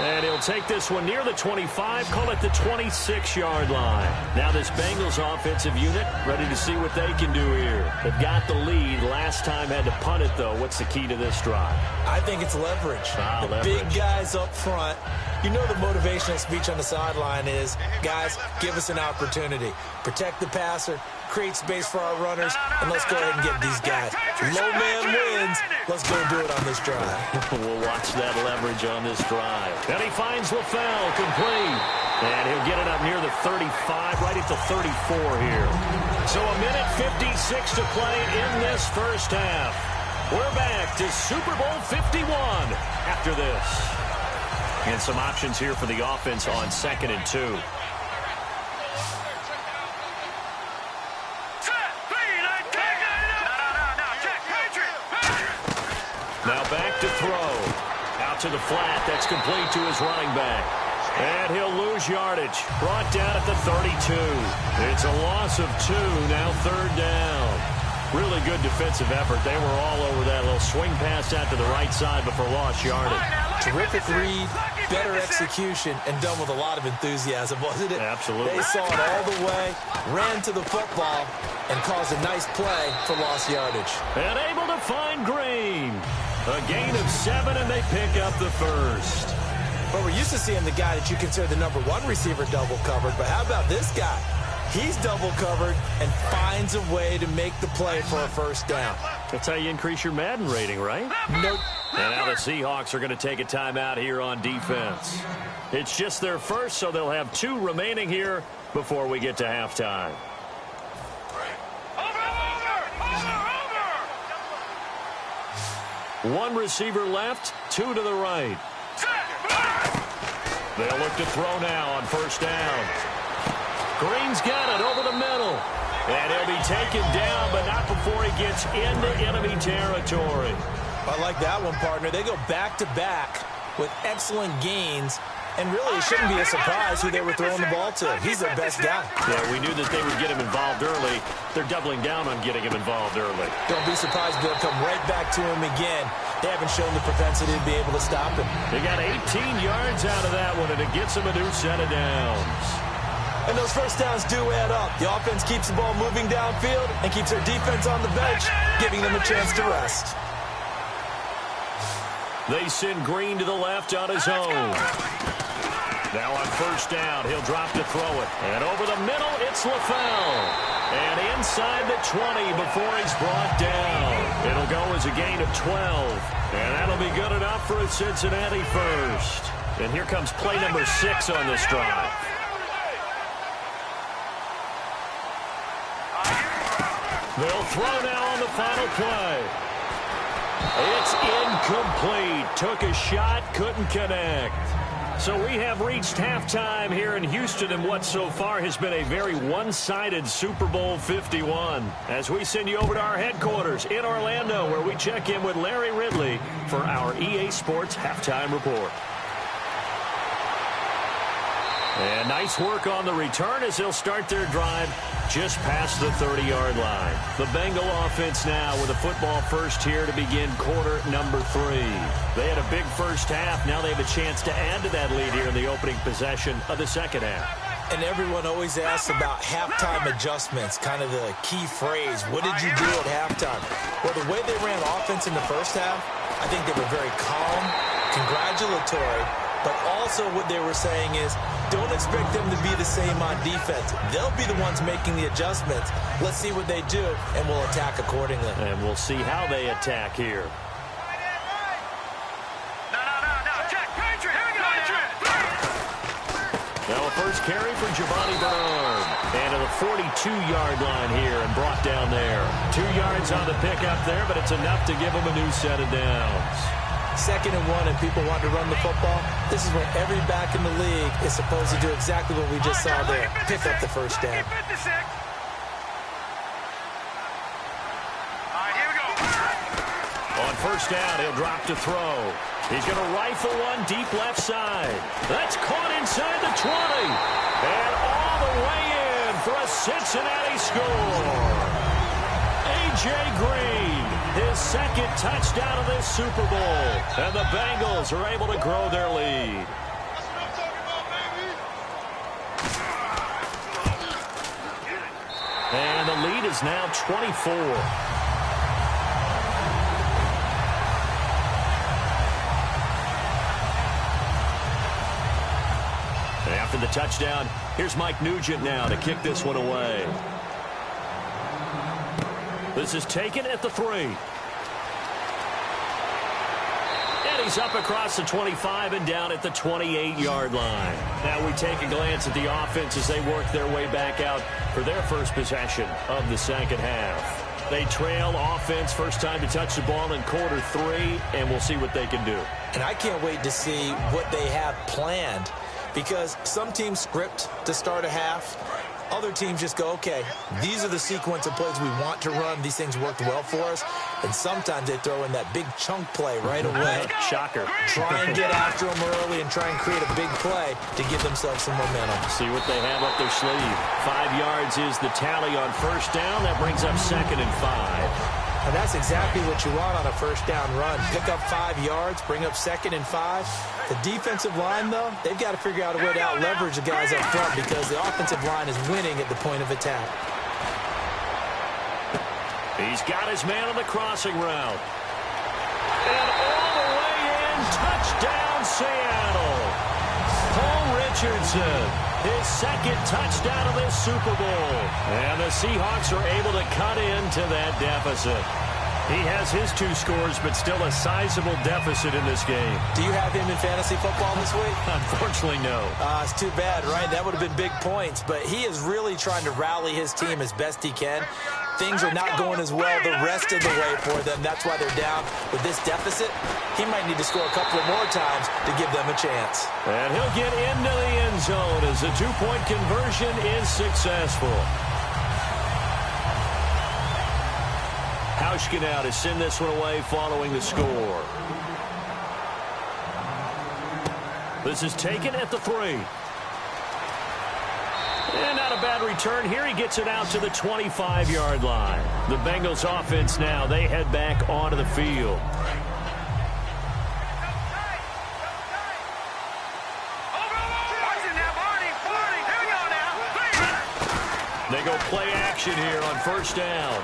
And he'll take this one near the 25, call it the 26-yard line. Now this Bengals offensive unit ready to see what they can do here. They've got the lead. Last time had to punt it, though. What's the key to this drive? I think it's leverage. The big guys up front. You know the motivational speech on the sideline is, guys, give us an opportunity. Protect the passer, create space for our runners, and let's go ahead and get these guys. Low man wins. Let's go do it on this drive. We'll watch that leverage on this drive. And he finds LaFell complete. And he'll get it up near the 35, right at the 34 here. So a minute 56 to play in this first half. We're back to Super Bowl 51 after this. And some options here for the offense on 2nd and 2. Now back to throw. Out to the flat. That's complete to his running back. And he'll lose yardage. Brought down at the 32. It's a loss of 2. Now 3rd down. Really good defensive effort. They were all over that little swing pass out to the right side before lost yardage. Terrific read, better execution, and done with a lot of enthusiasm, wasn't it? Absolutely. They saw it all the way, ran to the football, and caused a nice play for lost yardage. And able to find Green. A gain of 7, and they pick up the first. But we're used to seeing the guy that you consider the number 1 receiver double covered. But how about this guy? He's double covered and finds a way to make the play for a first down. That's how you increase your Madden rating, right? Nope. And now the Seahawks are going to take a timeout here on defense. It's just their first, so they'll have 2 remaining here before we get to halftime. One receiver left, 2 to the right. They'll look to throw now on first down. Green's got it over the middle. And he'll be taken down, but not before he gets into enemy territory. I like that one, partner. They go back-to-back with excellent gains. And really, it shouldn't be a surprise who they were throwing the ball to. He's their best guy. Yeah, we knew that they would get him involved early. They're doubling down on getting him involved early. Don't be surprised they'll come right back to him again. They haven't shown the propensity to be able to stop him. They got 18 yards out of that one, and it gets them a new set of downs. And those first downs do add up. The offense keeps the ball moving downfield and keeps their defense on the bench, giving them a chance to rest. They send Green to the left on his own. Now on first down, he'll drop to throw it. And over the middle, it's LaFell. And inside the 20 before he's brought down. It'll go as a gain of 12. And that'll be good enough for a Cincinnati first. And here comes play number 6 on this drive. They'll throw now on the final play. It's incomplete. Took a shot, couldn't connect. So we have reached halftime here in Houston in what so far has been a very one-sided Super Bowl 51. As we send you over to our headquarters in Orlando, where we check in with Larry Ridley for our EA Sports Halftime Report. And nice work on the return as they'll start their drive just past the 30-yard line. The Bengal offense now with a football first here to begin quarter number 3. They had a big first half. Now they have a chance to add to that lead here in the opening possession of the second half. And everyone always asks about halftime adjustments, kind of the key phrase. What did you do at halftime? Well, the way they ran offense in the first half, I think they were very calm, congratulatory, but also what they were saying is, don't expect them to be the same on defense. They'll be the ones making the adjustments. Let's see what they do, and we'll attack accordingly. And we'll see how they attack here. Now a first carry for Giovanni Bernard. And to the 42-yard line here and brought down there. 2 yards on the pickup there, but it's enough to give them a new set of downs. 2nd and 1 and people want to run the football. This is when every back in the league is supposed to do exactly what we just saw there. Pick up the first down. On first down, he'll drop to throw. He's going to rifle one deep left side. That's caught inside the 20. And all the way in for a Cincinnati score. A.J. Green, his second touchdown of this Super Bowl. And the Bengals are able to grow their lead. And the lead is now 24. After the touchdown, here's Mike Nugent now to kick this one away. This is taken at the 3. And he's up across the 25 and down at the 28-yard line. Now we take a glance at the offense as they work their way back out for their first possession of the second half. They trail offense, first time to touch the ball in quarter 3, and we'll see what they can do. And I can't wait to see what they have planned, because some teams script to start a half. Other teams just go, okay, these are the sequence of plays we want to run. These things worked well for us. And sometimes they throw in that big chunk play right away. Shocker. Try and get after them early and try and create a big play to give themselves some momentum. See what they have up their sleeve. 5 yards is the tally on first down. That brings up 2nd and 5. And that's exactly what you want on a first down run. Pick up 5 yards, bring up 2nd and 5. The defensive line, though, they've got to figure out a way to out-leverage the guys up front because the offensive line is winning at the point of attack. He's got his man on the crossing route. And all the way in, touchdown Seattle. Paul Richardson, his 2nd touchdown of this Super Bowl. And the Seahawks are able to cut into that deficit. He has his 2 scores, but still a sizable deficit in this game. Do you have him in fantasy football this week? Unfortunately, no. It's too bad, right? That would have been big points. But he is really trying to rally his team as best he can. Things are not going as well the rest of the way for them. That's why they're down with this deficit. He might need to score a couple of more times to give them a chance. And he'll get into the end zone as the 2-point conversion is successful. Hauschka now to send this one away following the score. This is taken at the 3. And not a bad return here. He gets it out to the 25-yard line. The Bengals offense now, they head back onto the field. They go play action here on first down.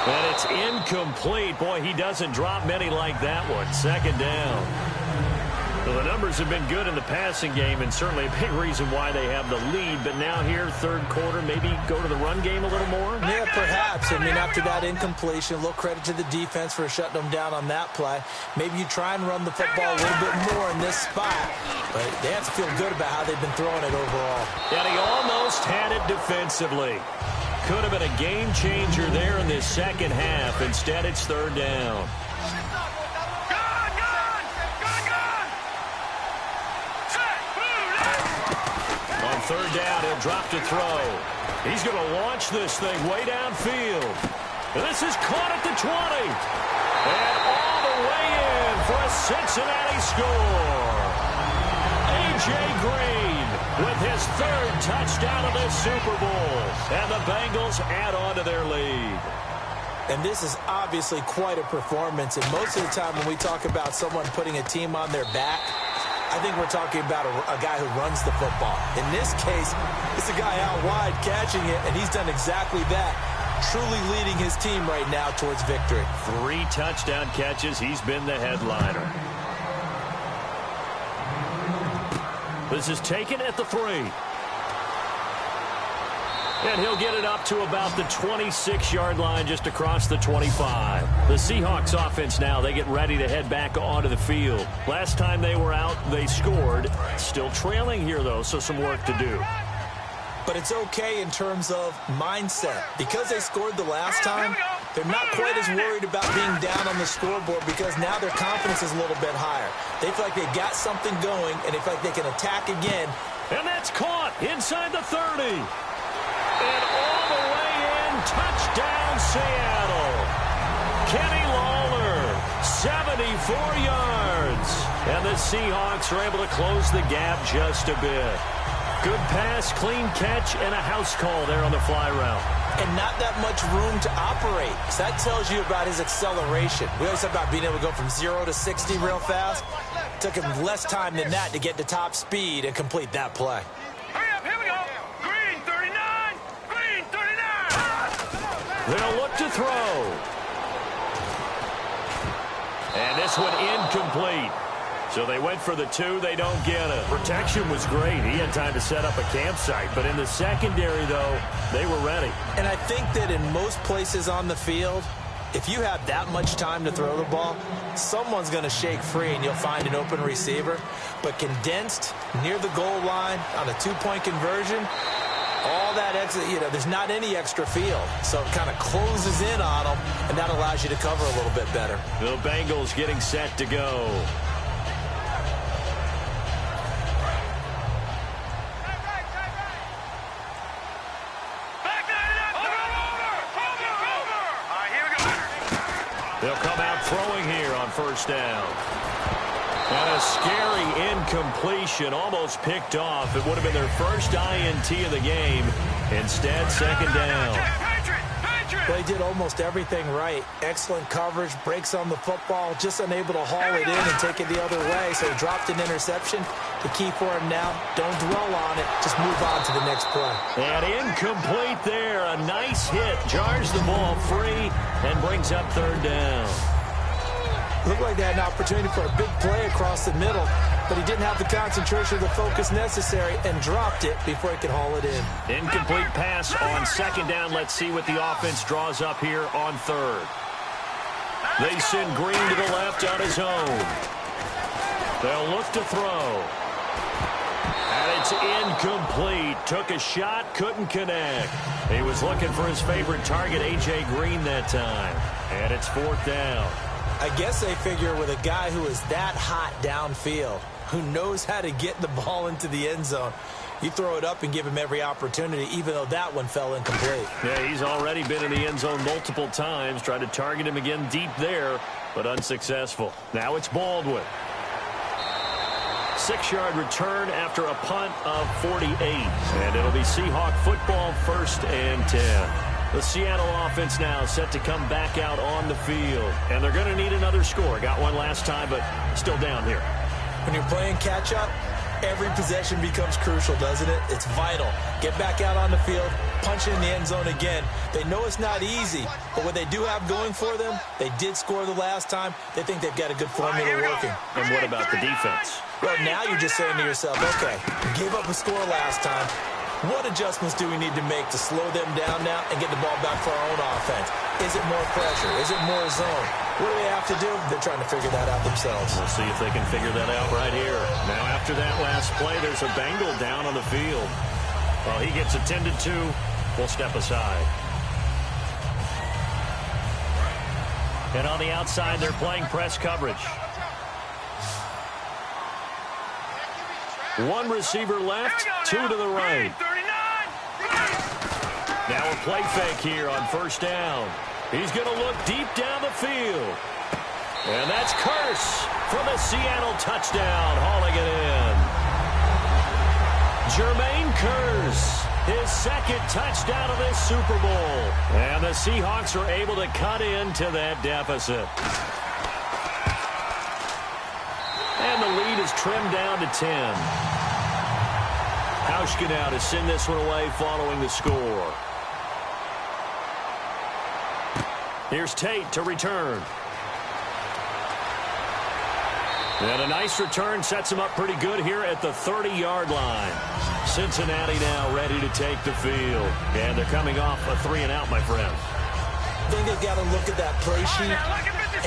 And it's incomplete. Boy, he doesn't drop many like that one. 2nd down. Well, the numbers have been good in the passing game, and certainly a big reason why they have the lead. But now here, 3rd quarter, maybe go to the run game a little more? Yeah, perhaps. I mean, after that incompletion, a little credit to the defense for shutting them down on that play. Maybe you try and run the football a little bit more in this spot. But they have to feel good about how they've been throwing it overall. And he almost had it defensively. Could have been a game changer there in this 2nd half. Instead, it's 3rd down. On 3rd down, he'll drop to throw. He's going to launch this thing way downfield. And this is caught at the 20. And all the way in for a Cincinnati score. A.J. Green with his 3rd touchdown of this Super Bowl. And the Bengals add on to their lead. And this is obviously quite a performance. And most of the time when we talk about someone putting a team on their back, I think we're talking about a guy who runs the football. In this case, it's a guy out wide catching it, and he's done exactly that. Truly leading his team right now towards victory. 3 touchdown catches. He's been the headliner. This is taken at the 3. And he'll get it up to about the 26-yard line, just across the 25. The Seahawks offense now, they get ready to head back onto the field. Last time they were out, they scored. Still trailing here, though, so some work to do. But it's okay in terms of mindset. Because they scored the last time, they're not quite as worried about being down on the scoreboard because now their confidence is a little bit higher. They feel like they got something going, and they feel like they can attack again. And that's caught inside the 30. And all the way in, touchdown Seattle. Kenny Lawler, 74 yards. And the Seahawks are able to close the gap just a bit. Good pass, clean catch, and a house call there on the fly route. And not that much room to operate. So that tells you about his acceleration. We always talk about being able to go from 0 to 60 real fast. It took him less time than that to get to top speed and complete that play. They'll look to throw. And this one incomplete. So they went for the 2. They don't get it. Protection was great. He had time to set up a campsite. But in the secondary, though, they were ready. And I think that in most places on the field, if you have that much time to throw the ball, someone's going to shake free and you'll find an open receiver. But condensed near the goal line on a 2-point conversion, All that extra, there's not any extra field. So it kind of closes in on them, and that allows you to cover a little bit better. The Bengals getting set to go. They'll come out throwing here on first down. And a scary incompletion, almost picked off. It would have been their first INT of the game. Instead, second down. Well, he did almost everything right. Excellent coverage, breaks on the football, just unable to haul it in and take it the other way. So he dropped an interception. The key for him now, don't dwell on it. Just move on to the next play. And incomplete there. A nice hit. Jars the ball free and brings up third down. Looked like they had an opportunity for a big play across the middle, but he didn't have the concentration or the focus necessary and dropped it before he could haul it in. Incomplete pass on second down. Let's see what the offense draws up here on third. They send Green to the left on his own. They'll look to throw. And it's incomplete. Took a shot, couldn't connect. He was looking for his favorite target, A.J. Green, that time. And it's fourth down. I guess they figure with a guy who is that hot downfield, who knows how to get the ball into the end zone, you throw it up and give him every opportunity, even though that one fell incomplete. Yeah, he's already been in the end zone multiple times. Tried to target him again deep there, but unsuccessful. Now it's Baldwin. 6-yard return after a punt of 48. And it'll be Seahawk football, 1st and 10. The Seattle offense now set to come back out on the field. And they're going to need another score. Got one last time, but still down here. When you're playing catch-up, every possession becomes crucial, doesn't it? It's vital. Get back out on the field, punch it in the end zone again. They know it's not easy, but what they do have going for them, they did score the last time. They think they've got a good formula working. And what about the defense? Well, now you're just saying to yourself, okay, gave up a score last time. What adjustments do we need to make to slow them down now and get the ball back for our own offense? Is it more pressure? Is it more zone? What do they have to do? They're trying to figure that out themselves. We'll see if they can figure that out right here. Now, after that last play, there's a Bengal down on the field. Well, he gets attended to. We'll step aside. And on the outside, they're playing press coverage. One receiver left, two to the right. Now a play fake here on first down. He's going to look deep down the field. And that's Curse for the Seattle touchdown, hauling it in. Jermaine Curse, his second touchdown of this Super Bowl. And the Seahawks are able to cut into that deficit. And the lead is trimmed down to 10. Hauschka now to send this one away following the score. Here's Tate to return. And a nice return sets him up pretty good here at the 30-yard line. Cincinnati now ready to take the field. And they're coming off a 3-and-out, my friend. I think they've got to look at that play sheet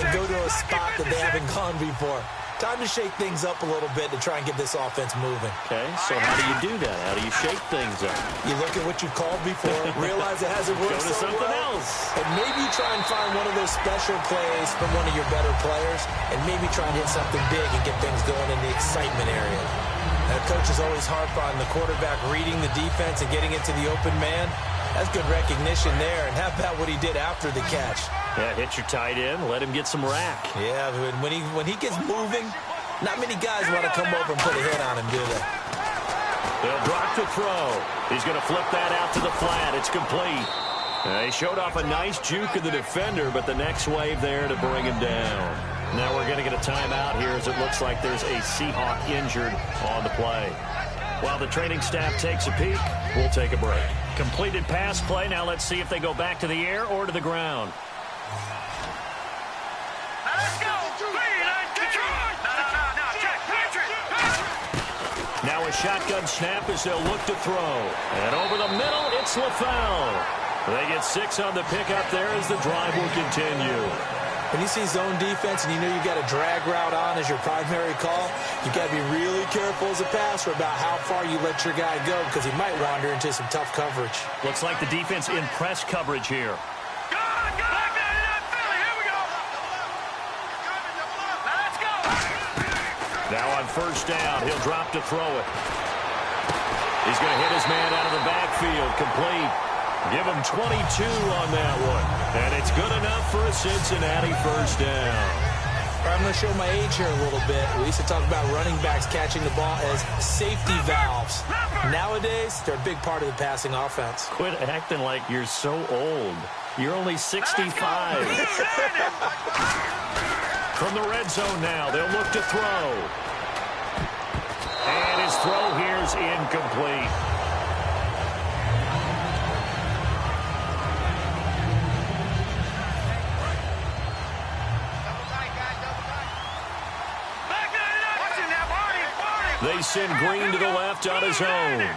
and go to a spot that they haven't gone before. Time to shake things up a little bit to try and get this offense moving. Okay, so how do you do that? How do you shake things up? You look at what you've called before, realize it hasn't worked Go to so something well, else. and maybe try and find one of those special plays from one of your better players, and maybe try and hit something big and get things going in the excitement area. Now, coaches always harp on the quarterback reading the defense and getting into the open man. That's good recognition there, and how about what he did after the catch? Yeah, hit your tight end, let him get some rack. Yeah, when he gets moving, not many guys want to come over and put a hit on him, do they? They'll drop the throw. He's going to flip that out to the flat. It's complete. He showed off a nice juke of the defender, but the next wave there to bring him down. Now we're going to get a timeout here as it looks like there's a Seahawk injured on the play. While the training staff takes a peek, we'll take a break. Completed pass play. Now let's see if they go back to the air or to the ground. Now a shotgun snap as they'll look to throw. And over the middle, it's LaFell. They get 6 on the pickup there as the drive will continue. When you see zone defense and you know you've got a drag route on as your primary call, you've got to be really careful as a passer about how far you let your guy go because he might wander into some tough coverage. Looks like the defense in press coverage here. Now on first down, he'll drop to throw it. He's going to hit his man out of the backfield, complete. Give him 22 on that one. And it's good enough for a Cincinnati first down. I'm going to show my age here a little bit. We used to talk about running backs catching the ball as safety valves. Nowadays, they're a big part of the passing offense. Quit acting like you're so old. You're only 65. From the red zone now, they'll look to throw. And his throw here is incomplete. They send Green to the left on his own.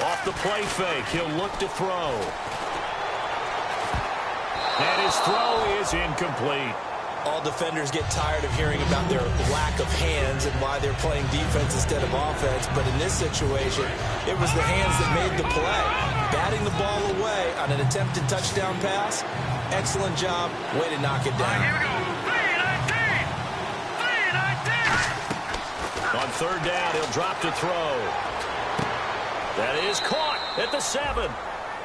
Off the play fake, he'll look to throw. And his throw is incomplete. All defenders get tired of hearing about their lack of hands and why they're playing defense instead of offense. But in this situation, it was the hands that made the play. Batting the ball away on an attempted touchdown pass. Excellent job. Way to knock it down. Here we go. 3-19. On third down, he'll drop to throw. That is caught at the 7.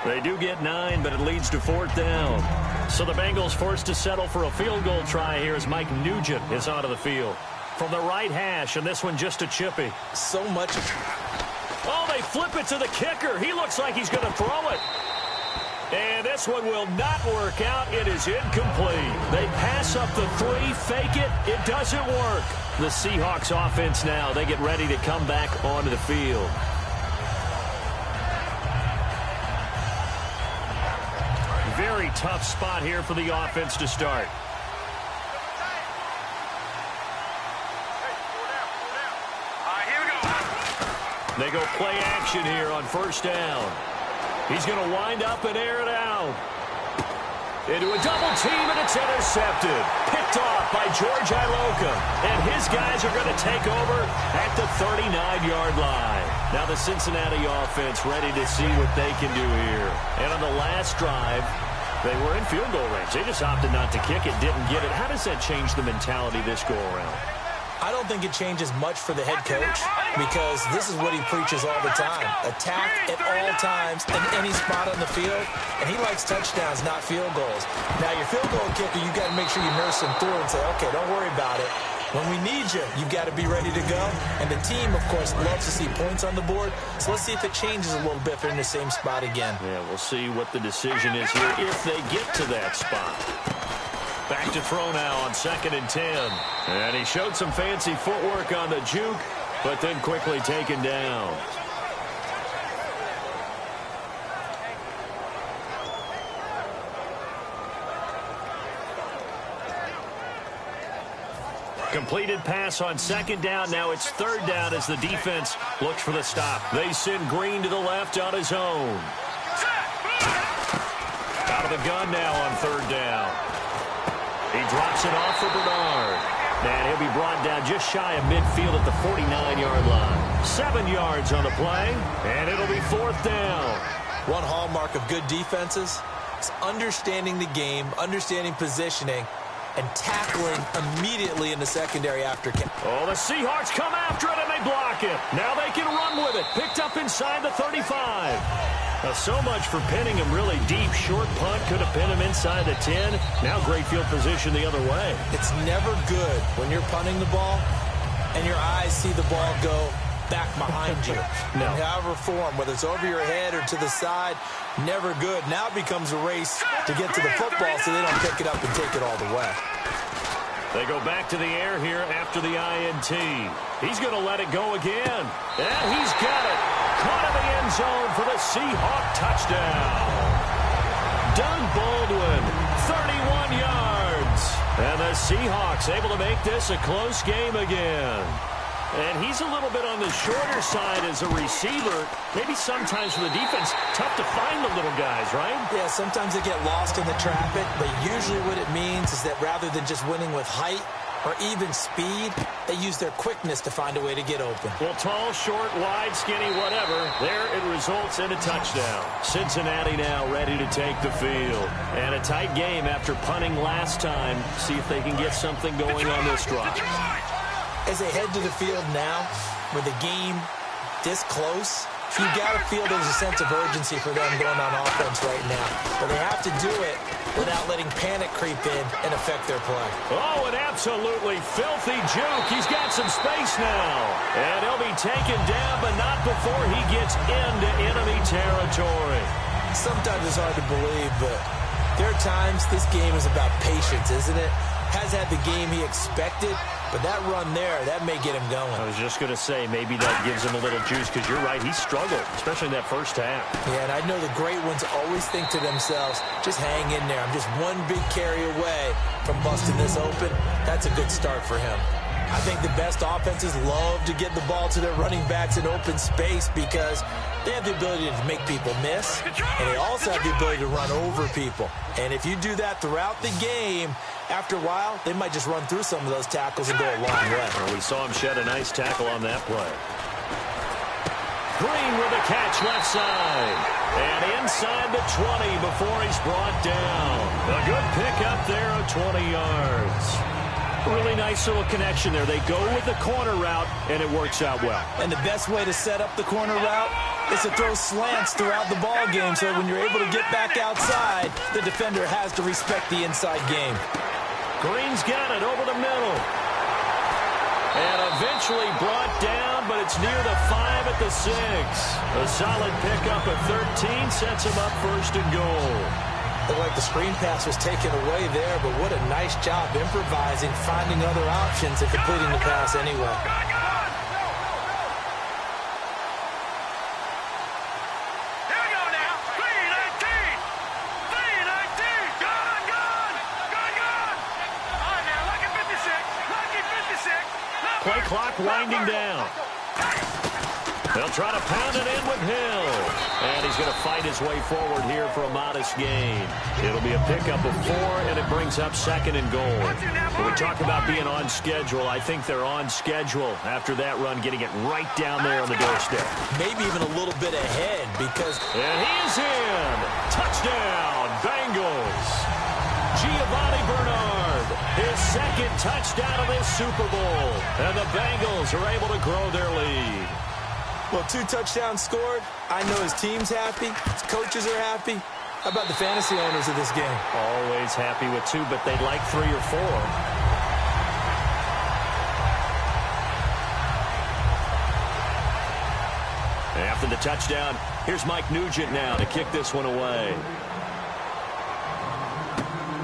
They do get 9, but it leads to fourth down. So the Bengals forced to settle for a field goal try here as Mike Nugent is onto the field. From the right hash, and this one just a chippy. So much. Oh, they flip it to the kicker. He looks like he's going to throw it. And this one will not work out. It is incomplete. They pass up the 3, fake it. It doesn't work. The Seahawks offense now, they get ready to come back onto the field. Very tough spot here for the offense to start. They go play action here on first down. He's going to wind up and air it out. Into a double team, and it's intercepted. Picked off by George Iloka. And his guys are going to take over at the 39-yard line. Now the Cincinnati offense ready to see what they can do here. And on the last drive, they were in field goal range. They just opted not to kick it, didn't get it. How does that change the mentality this go-around? I don't think it changes much for the head coach because this is what he preaches all the time. Attack at all times in any spot on the field, and he likes touchdowns, not field goals. Now, your field goal kicker, you've got to make sure you nurse him through and say, okay, don't worry about it. When we need you, you've got to be ready to go. And the team, of course, loves to see points on the board. So let's see if it changes a little bit if they're in the same spot again. Yeah, we'll see what the decision is here if they get to that spot. Back to throw now on 2nd and 10. And he showed some fancy footwork on the juke, but then quickly taken down. Completed pass on 2nd down. Now it's 3rd down as the defense looks for the stop. They send Green to the left on his own. Out of the gun now on 3rd down. He drops it off for Bernard. And he'll be brought down just shy of midfield at the 49-yard line. 7 yards on the play, and it'll be 4th down. One hallmark of good defenses is understanding the game, understanding positioning, and tackling immediately in the secondary after. Oh, the Seahawks come after it, and they block it. Now they can run with it. Picked up inside the 35. Now, so much for pinning him really deep. Short punt could have pinned him inside the 10. Now great field position the other way. It's never good when you're punting the ball and your eyes see the ball go back behind you. No. In however form, whether it's over your head or to the side, never good. Now it becomes a race to get to the football so they don't pick it up and take it all the way. They go back to the air here after the INT. He's going to let it go again. And he's got it. Caught in the end zone for the Seahawk touchdown. Doug Baldwin, 31 yards. And the Seahawks able to make this a close game again. And he's a little bit on the shorter side as a receiver. Maybe sometimes for the defense, tough to find the little guys, right? Yeah, sometimes they get lost in the traffic, but usually what it means is that rather than just winning with height or even speed, they use their quickness to find a way to get open. Well, tall, short, wide, skinny, whatever, there it results in a touchdown. Cincinnati now ready to take the field. And a tight game after punting last time. See if they can get something going on this drive. As they head to the field now, with the game this close, you've got to feel there's a sense of urgency for them going on offense right now. But they have to do it without letting panic creep in and affect their play. Oh, an absolutely filthy juke. He's got some space now. And he'll be taken down, but not before he gets into enemy territory. Sometimes it's hard to believe, but there are times this game is about patience, isn't it? Has had the game he expected, but that run there, that may get him going. I was just going to say, maybe that gives him a little juice, because you're right, he struggled, especially in that first half. Yeah, and I know the great ones always think to themselves, just hang in there. I'm just one big carry away from busting this open. That's a good start for him. I think the best offenses love to get the ball to their running backs in open space because they have the ability to make people miss, and they also have the ability to run over people. And if you do that throughout the game, after a while, they might just run through some of those tackles and go a long way. Well, we saw him shed a nice tackle on that play. Green with a catch left side. And inside the 20 before he's brought down. A good pickup there of 20 yards. Really nice little connection there. They go with the corner route, and it works out well. And the best way to set up the corner route is to throw slants throughout the ball game, so when you're able to get back outside, the defender has to respect the inside game. Green's got it over the middle. And eventually brought down, but it's near the 5 at the 6. A solid pickup of 13 sets him up first and goal. Looked like the screen pass was taken away there, but what a nice job improvising, finding other options, and completing the pass anyway. Play clock winding down. They'll try to pound it in with Hill. And he's going to fight his way forward here for a modest gain. It'll be a pickup of 4, and it brings up second and goal. When we talk about being on schedule, I think they're on schedule after that run, getting it right down there on the doorstep. Maybe even a little bit ahead because... And he is in. Touchdown, Bengals. Giovanni Bernard, his second touchdown of this Super Bowl. And the Bengals are able to grow their lead. Well, 2 touchdowns scored. I know his team's happy. His coaches are happy. How about the fantasy owners of this game? Always happy with 2, but they'd like 3 or 4. After the touchdown, here's Mike Nugent now to kick this one away.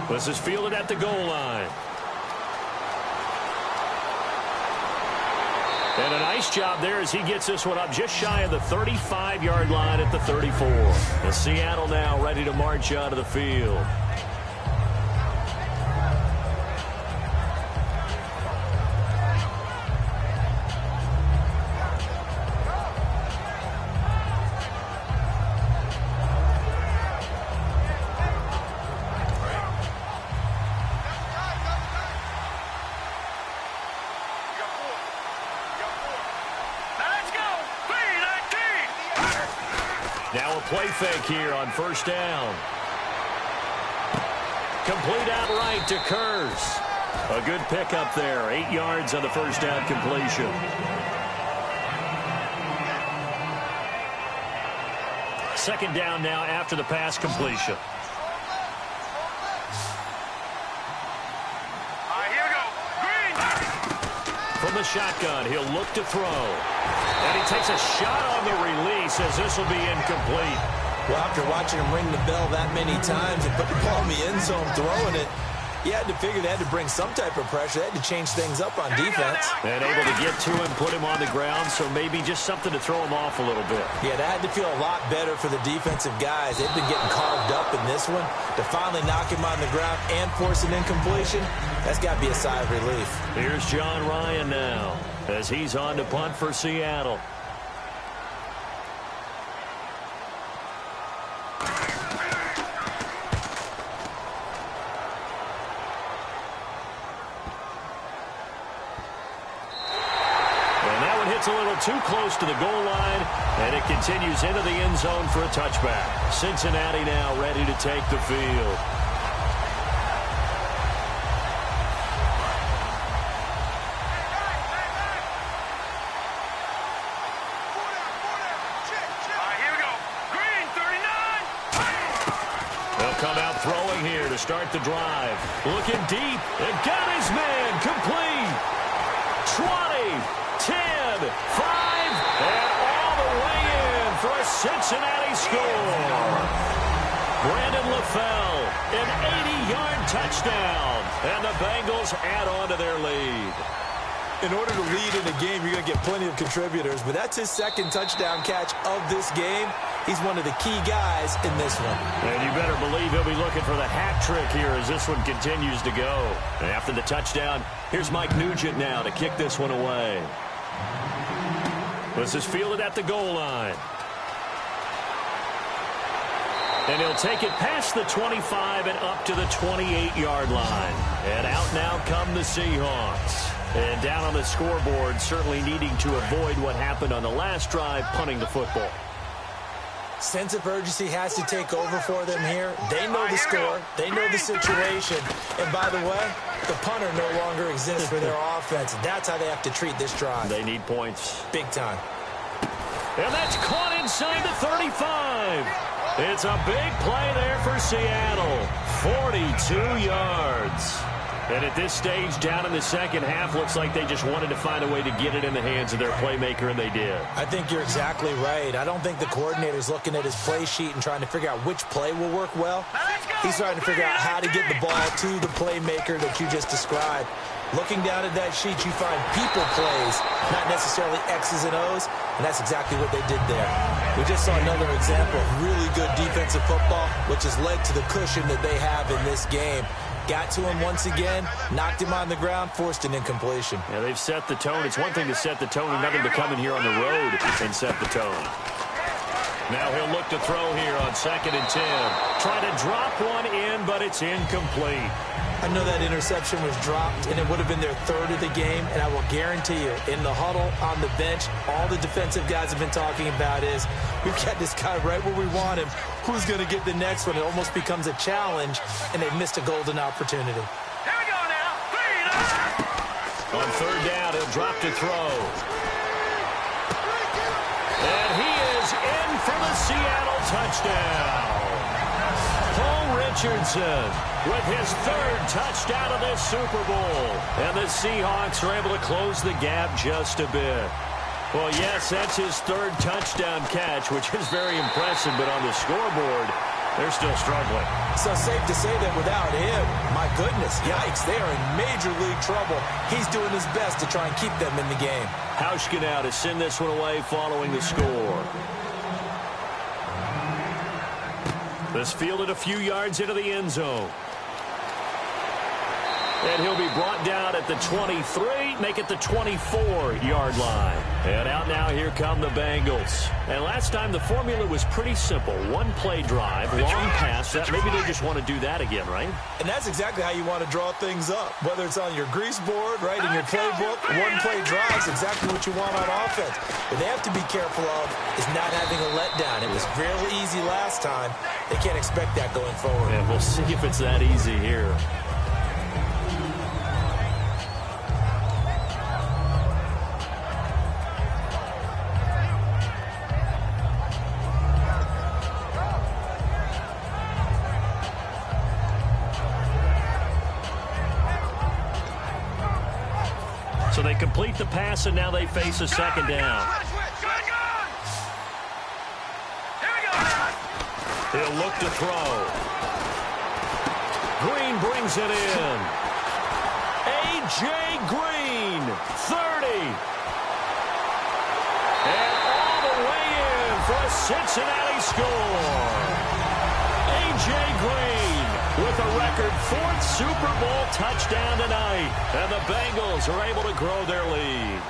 This is fielded at the goal line. And a nice job there as he gets this one up just shy of the 35-yard line at the 34. And Seattle now ready to march out of the field. Now a play fake here on first down. Complete outright to Kurz. A good pickup there. 8 yards on the first down completion. Second down now after the pass completion. Here we go. Green. From the shotgun, he'll look to throw. And he takes a shot on the release as this will be incomplete. Well, after watching him ring the bell that many times and put the ball in the end zone throwing it, you had to figure they had to bring some type of pressure. They had to change things up on defense. And able to get to him, put him on the ground, so maybe just something to throw him off a little bit. Yeah, that had to feel a lot better for the defensive guys. They've been getting carved up in this one. To finally knock him on the ground and force an incompletion, that's got to be a sigh of relief. Here's John Ryan now. as he's on to punt for Seattle. It's a little too close to the goal line, and it continues into the end zone for a touchback. Cincinnati now ready to take the field. Here we go. Green, 39. They'll come out throwing here to start the drive. Looking deep, and got his man complete. 20, 10, 5, and all the way in for a Cincinnati score. Brandon LaFell, an 80-yard touchdown, and the Bengals add on to their lead. In order to lead in a game, you're going to get plenty of contributors, but that's his second touchdown catch of this game. He's one of the key guys in this one. And you better believe he'll be looking for the hat trick here as this one continues to go. And after the touchdown, here's Mike Nugent now to kick this one away. This is fielded at the goal line. And he'll take it past the 25 and up to the 28-yard line. And out now come the Seahawks. And down on the scoreboard, certainly needing to avoid what happened on the last drive, punting the football. Sense of urgency has to take over for them here. They know the score. They know the situation. And by the way, the punter no longer exists for their offense. That's how they have to treat this drive. They need points. Big time. And that's caught inside the 35. It's a big play there for Seattle. 42 yards. And at this stage, down in the second half, looks like they just wanted to find a way to get it in the hands of their playmaker, and they did. I think you're exactly right. I don't think the coordinator's looking at his play sheet and trying to figure out which play will work well. He's trying to figure out how to get the ball to the playmaker that you just described. Looking down at that sheet, you find people plays, not necessarily X's and O's, and that's exactly what they did there. We just saw another example of really good defensive football, which has led to the cushion that they have in this game. Got to him once again, knocked him on the ground, forced an incompletion. Yeah, they've set the tone. It's one thing to set the tone, another to come in here on the road and set the tone. Now he'll look to throw here on 2nd and 10. Try to drop one in, but it's incomplete. I know that interception was dropped, and it would have been their third of the game, and I will guarantee you, in the huddle, on the bench, all the defensive guys have been talking about is, we've got this guy right where we want him. Who's going to get the next one? It almost becomes a challenge, and they've missed a golden opportunity. Here we go now. On 3rd down, he'll drop to throw. And he is in for the Seattle touchdown. Paul Richardson with his 3rd touchdown of this Super Bowl. And the Seahawks are able to close the gap just a bit. Well, yes, that's his 3rd touchdown catch, which is very impressive, but on the scoreboard, they're still struggling. So safe to say that without him, my goodness, yikes, they are in major league trouble. He's doing his best to try and keep them in the game. Hauschka now to send this one away following the score. This fielded a few yards into the end zone. And he'll be brought down at the 23, make it the 24-yard line. And out now, here come the Bengals. And last time, the formula was pretty simple. One play drive, long pass. Maybe they just want to do that again, right? And that's exactly how you want to draw things up. Whether it's on your grease board, right, in your playbook, one play drive is exactly what you want on offense. What they have to be careful of is not having a letdown. It was real easy last time. They can't expect that going forward. And we'll see if it's that easy here. So they complete the pass, and now they face a 2nd down. He'll look to throw. Green brings it in. A.J. Green, 30. And all the way in for a Cincinnati score. A.J. Green with a record 4th Super Bowl touchdown tonight. And the Bengals are able to grow their lead.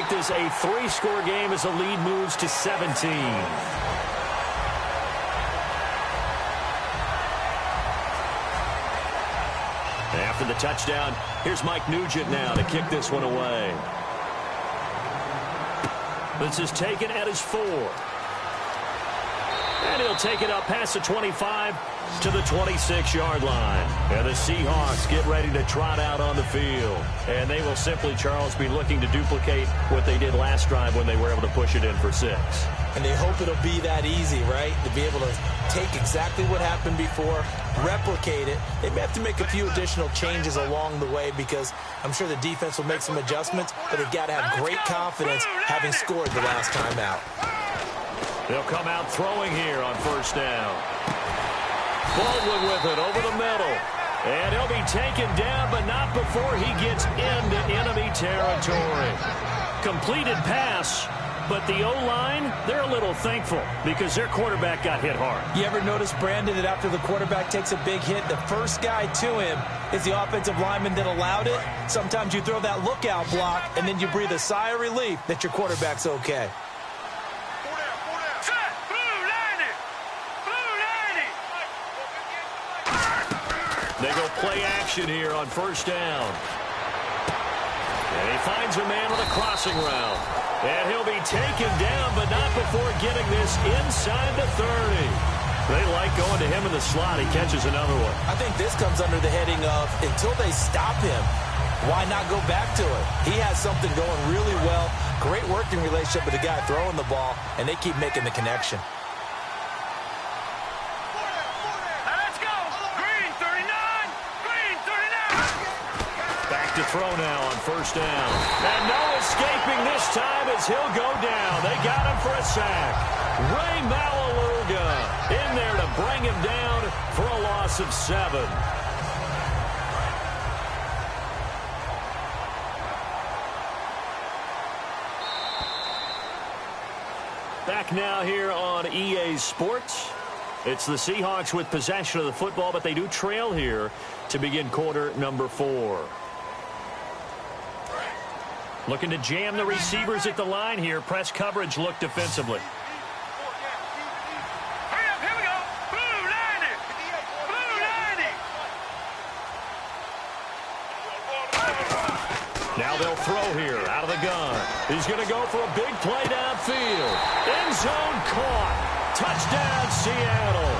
make this a 3-score game as the lead moves to 17. After the touchdown, here's Mike Nugent now to kick this one away. This is taken at his 4. And he'll take it up past the 25 to the 26-yard line. And the Seahawks get ready to trot out on the field. And they will simply, Charles, be looking to duplicate what they did last drive when they were able to push it in for 6. And they hope it'll be that easy, right? To be able to take exactly what happened before, replicate it. They may have to make a few additional changes along the way because I'm sure the defense will make some adjustments, but they've got to have great confidence having scored the last time out. They'll come out throwing here on first down. Baldwin with it over the middle. And he'll be taken down, but not before he gets into enemy territory. Completed pass, but the O-line, they're a little thankful because their quarterback got hit hard. You ever notice, Brandon, that after the quarterback takes a big hit, the first guy to him is the offensive lineman that allowed it? Sometimes you throw that lookout block, and then you breathe a sigh of relief that your quarterback's okay. They go play action here on first down. And he finds a man with a crossing route. And he'll be taken down, but not before getting this inside the 30. They like going to him in the slot. He catches another one. I think this comes under the heading of until they stop him, why not go back to it? He has something going really well. Great working relationship with the guy throwing the ball, and they keep making the connection. To throw now on first down. And no escaping this time as he'll go down. They got him for a sack. Ray Malaluga in there to bring him down for a loss of 7. Back now here on EA Sports. It's the Seahawks with possession of the football, but they do trail here to begin quarter number 4. Looking to jam the receivers at the line here. Press coverage look defensively. Hurry up, here we go. Blue 90. Blue 90. Now they'll throw here out of the gun. He's going to go for a big play downfield. End zone caught. Touchdown, Seattle.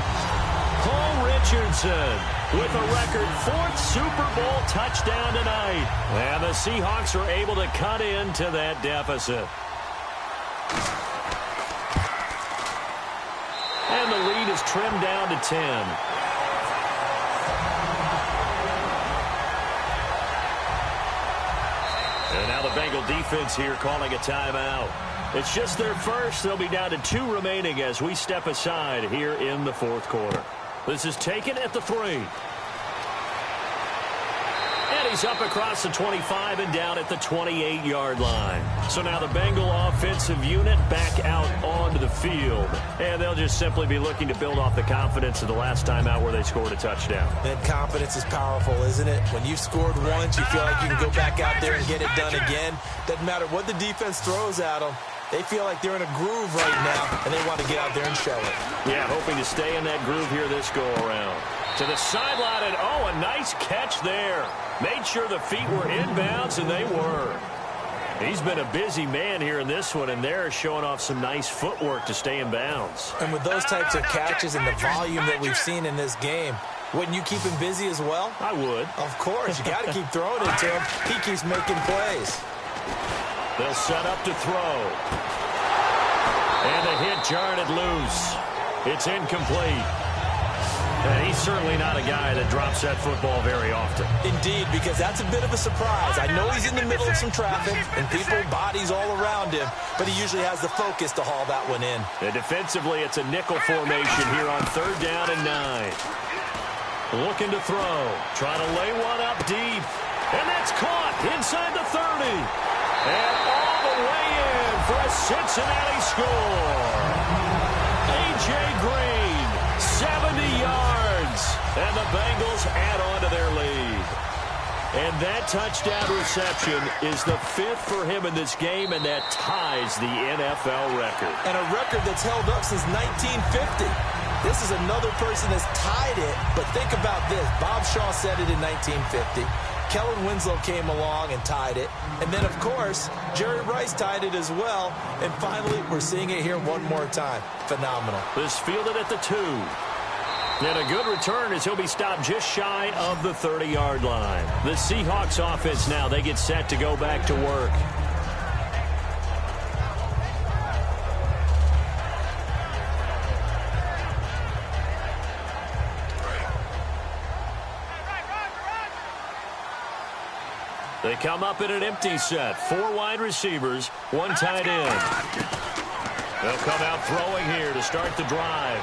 Paul Richardson with a record 4th Super Bowl touchdown tonight. And the Seahawks are able to cut into that deficit. And the lead is trimmed down to 10. And now the Bengal defense here calling a timeout. It's just their first. They'll be down to 2 remaining as we step aside here in the 4th quarter. This is taken at the 3. And he's up across the 25 and down at the 28-yard line. So now the Bengal offensive unit back out onto the field. And they'll just simply be looking to build off the confidence of the last time out where they scored a touchdown. That confidence is powerful, isn't it? When you've scored once, you feel like you can go back out there and get it done again. Doesn't matter what the defense throws at them. They feel like they're in a groove right now, and they want to get out there and show it. Yeah, hoping to stay in that groove here this go-around. To the sideline, and oh, a nice catch there. Made sure the feet were inbounds, and they were. He's been a busy man here in this one, and they're showing off some nice footwork to stay in bounds. And with those types of catches and the volume that we've seen in this game, wouldn't you keep him busy as well? I would. Of course. You got to keep throwing it to him. He keeps making plays. They'll set up to throw. And the hit jarred it loose. It's incomplete. And he's certainly not a guy that drops that football very often. Indeed, because that's a bit of a surprise. I know he's in the middle of some traffic and people, bodies all around him, but he usually has the focus to haul that one in. And defensively, it's a nickel formation here on 3rd down and 9. Looking to throw. Trying to lay one up deep. And that's caught inside the 30. And all the way in for a Cincinnati score. A.J. Green, 70 yards. And the Bengals add on to their lead. And that touchdown reception is the 5th for him in this game, and that ties the NFL record. And a record that's held up since 1950. This is another person that's tied it, but think about this. Bob Shaw said it in 1950. Kellen Winslow came along and tied it. And then, of course, Jerry Rice tied it as well. And finally, we're seeing it here one more time. Phenomenal. This fielded at the 2. And a good return as he'll be stopped just shy of the 30-yard line. The Seahawks offense now, they get set to go back to work. They come up in an empty set. 4 wide receivers, 1 tight end. They'll come out throwing here to start the drive.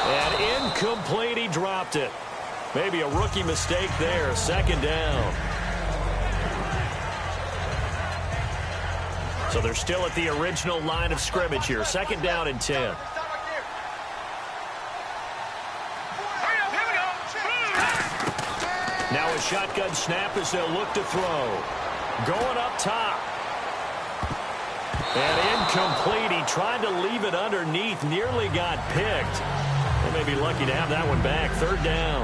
And incomplete, he dropped it. Maybe a rookie mistake there. 2nd down. So they're still at the original line of scrimmage here. 2nd down and 10. Now a shotgun snap as they'll look to throw. Going up top. And incomplete. He tried to leave it underneath. Nearly got picked. They may be lucky to have that one back. 3rd down.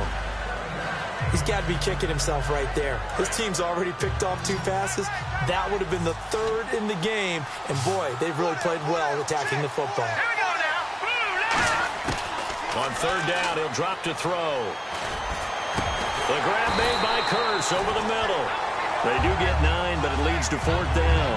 He's got to be kicking himself right there. His team's already picked off 2 passes. That would have been the 3rd in the game. And, boy, they've really played well attacking the football. On 3rd down, he'll drop to throw. The grab made by Curse over the middle. They do get 9, but it leads to 4th down.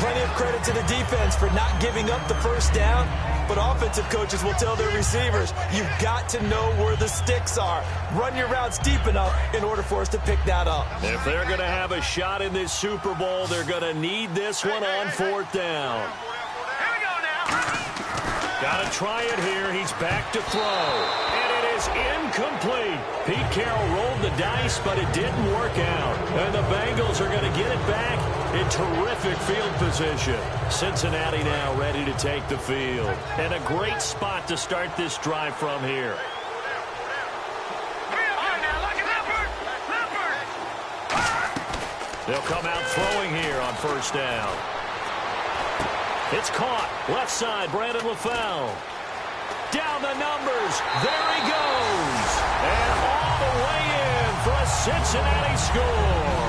Plenty of credit to the defense for not giving up the 1st down. But offensive coaches will tell their receivers, you've got to know where the sticks are. Run your routes deep enough in order for us to pick that up. If they're going to have a shot in this Super Bowl, they're going to need this one on 4th down. Got to try it here. He's back to throw. And it is incomplete. Pete Carroll rolled the dice, but it didn't work out. And the Bengals are going to get it back in terrific field position. Cincinnati now ready to take the field. And a great spot to start this drive from here. They'll come out throwing here on 1st down. It's caught. Left side, Brandon LaFell. Down the numbers. There he goes. And all the way in for a Cincinnati score.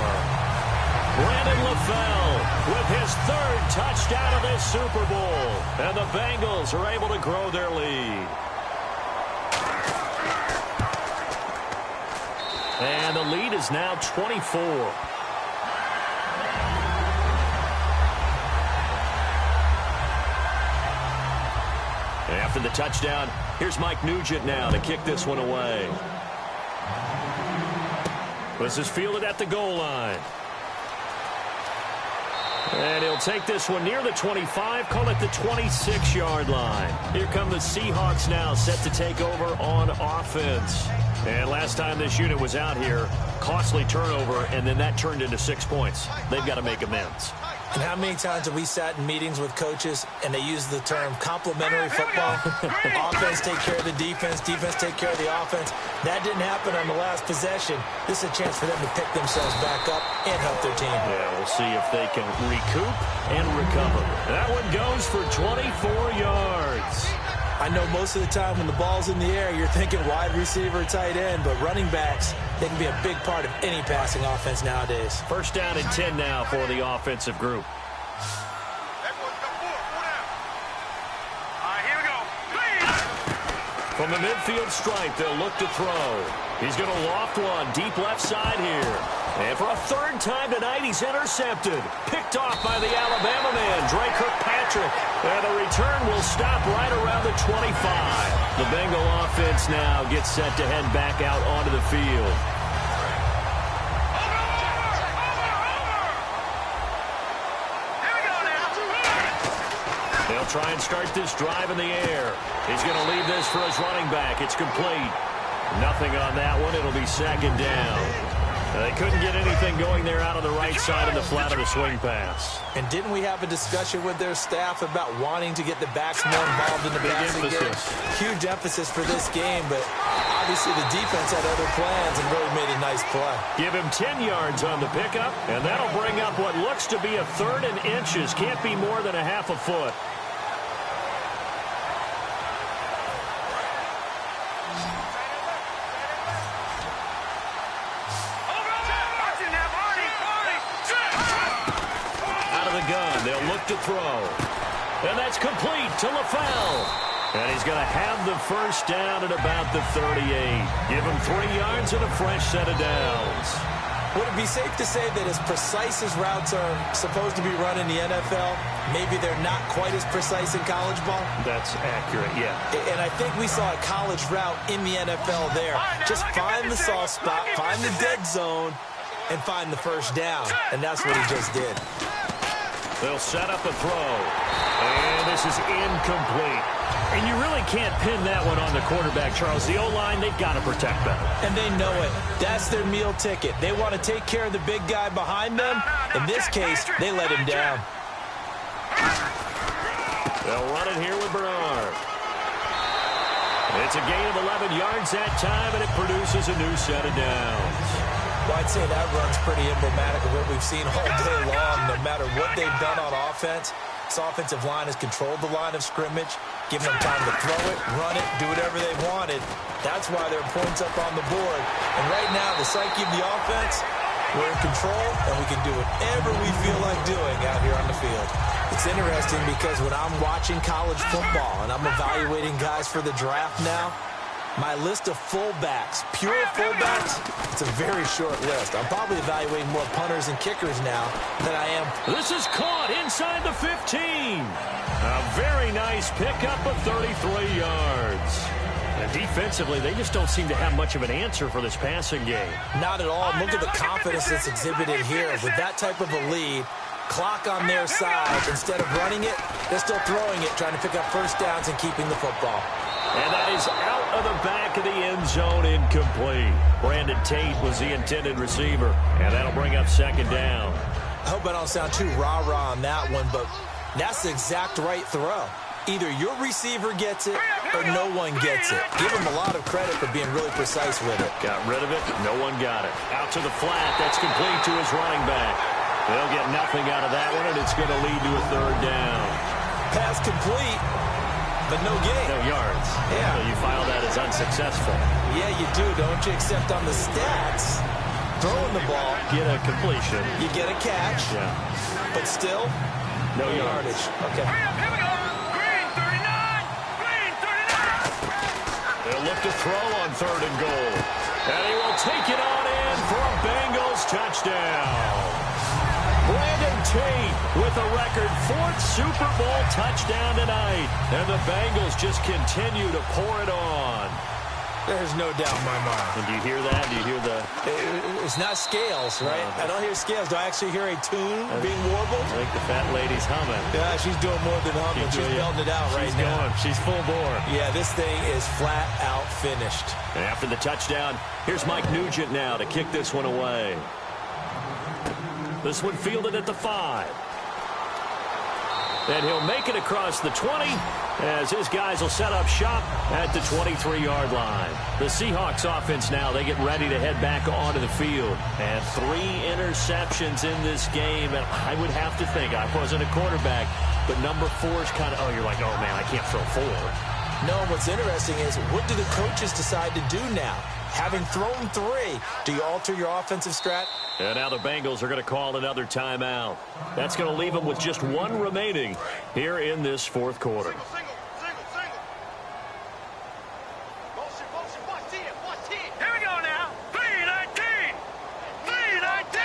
Brandon LaFell with his 3rd touchdown of this Super Bowl. And the Bengals are able to grow their lead. And the lead is now 24. After the touchdown, here's Mike Nugent now to kick this one away. This is fielded at the goal line. And he'll take this one near the 25, call it the 26-yard line. Here come the Seahawks now, set to take over on offense. And last time this unit was out here, costly turnover, and then that turned into 6 points. They've got to make amends. And how many times have we sat in meetings with coaches and they use the term complementary football? Offense take care of the defense, defense take care of the offense. That didn't happen on the last possession. This is a chance for them to pick themselves back up and help their team. Yeah, we'll see if they can recoup and recover. That one goes for 24 yards. I know most of the time when the ball's in the air, you're thinking wide receiver, tight end, but running backs, they can be a big part of any passing offense nowadays. 1st down and 10 now for the offensive group. From the midfield stripe, they'll look to throw. He's going to loft one deep left side here. And for a 3rd time tonight, he's intercepted. Picked off by the Alabama man, Dre Kirkpatrick. And the return will stop right around the 25. The Bengal offense now gets set to head back out onto the field. They'll try and start this drive in the air. He's going to leave this for his running back. It's complete. Nothing on that one. It'll be 2nd down. They couldn't get anything going there out on the right side of the flat of the swing pass. And didn't we have a discussion with their staff about wanting to get the backs more involved in the passing game? Huge emphasis for this game, but obviously the defense had other plans and really made a nice play. Give him 10 yards on the pickup, and that'll bring up what looks to be a 3rd and inches. Can't be more than a half a foot. They'll look to throw. And that's complete to LaFell. And he's going to have the first down at about the 38. Give him 3 yards and a fresh set of downs. Would it be safe to say that as precise as routes are supposed to be run in the NFL, maybe they're not quite as precise in college ball? That's accurate, yeah. And I think we saw a college route in the NFL there. Just find the soft spot, find the dead zone, and find the first down. And that's what he just did. They'll set up a throw. And this is incomplete. And you really can't pin that one on the quarterback, Charles. The O-line, they've got to protect better. And they know it. That's their meal ticket. They want to take care of the big guy behind them. In this case, they let him down. They'll run it here with Bernard. It's a gain of 11 yards that time, and it produces a new set of downs. Well, I'd say that run's pretty emblematic of what we've seen all day long. No matter what they've done on offense, this offensive line has controlled the line of scrimmage, given them time to throw it, run it, do whatever they wanted. That's why there are points up on the board. And right now, the psyche of the offense, we're in control, and we can do whatever we feel like doing out here on the field. It's interesting because when I'm watching college football and I'm evaluating guys for the draft now, my list of fullbacks, pure fullbacks, it's a very short list. I'm probably evaluating more punters and kickers now than I am. This is caught inside the 15. A very nice pickup of 33 yards. And defensively, they just don't seem to have much of an answer for this passing game. Not at all. Look at the confidence that's exhibited here. With that type of a lead, clock on their side, instead of running it, they're still throwing it, trying to pick up first downs and keeping the football. And that is out of the back of the end zone, incomplete. Brandon Tate was the intended receiver, and that'll bring up second down. I hope I don't sound too rah-rah on that one, but that's the exact right throw. Either your receiver gets it or no one gets it. Give him a lot of credit for being really precise with it. Got rid of it. No one got it. Out to the flat. That's complete to his running back. They'll get nothing out of that one, and it's going to lead to a third down. Pass complete, but no gain. No yards. Yeah. So you file that as unsuccessful. Yeah, you do, don't you? Except on the stats, throwing the ball, get a completion. You get a catch. Yeah. But still, no yardage. Okay. Here we go. Green 39. Green 39. They'll look to throw on 3rd and goal. And he will take it on in for a Bengals touchdown. Brandon Tate with a record 4th Super Bowl touchdown tonight. And the Bengals just continue to pour it on. There's no doubt in my mind. And do you hear that? Do you hear the... It's not scales, right? I don't hear scales. Do I actually hear a tune being warbled? I think the fat lady's humming. Yeah, she's doing more than humming. She's belting it out right now. She's full bore. Yeah, this thing is flat out finished. And after the touchdown, here's Mike Nugent now to kick this one away. This one fielded at the 5. And he'll make it across the 20 as his guys will set up shop at the 23-yard line. The Seahawks offense now, they get ready to head back onto the field. And 3 interceptions in this game. And I would have to think, I wasn't a quarterback, but number 4 is kind of, you're like, oh, man, I can't throw 4. No, what's interesting is what do the coaches decide to do now? Having thrown 3, do you alter your offensive strat? And now the Bengals are going to call another timeout. That's going to leave them with just 1 remaining here in this 4th quarter. Here we go now. 3-19. 3-19.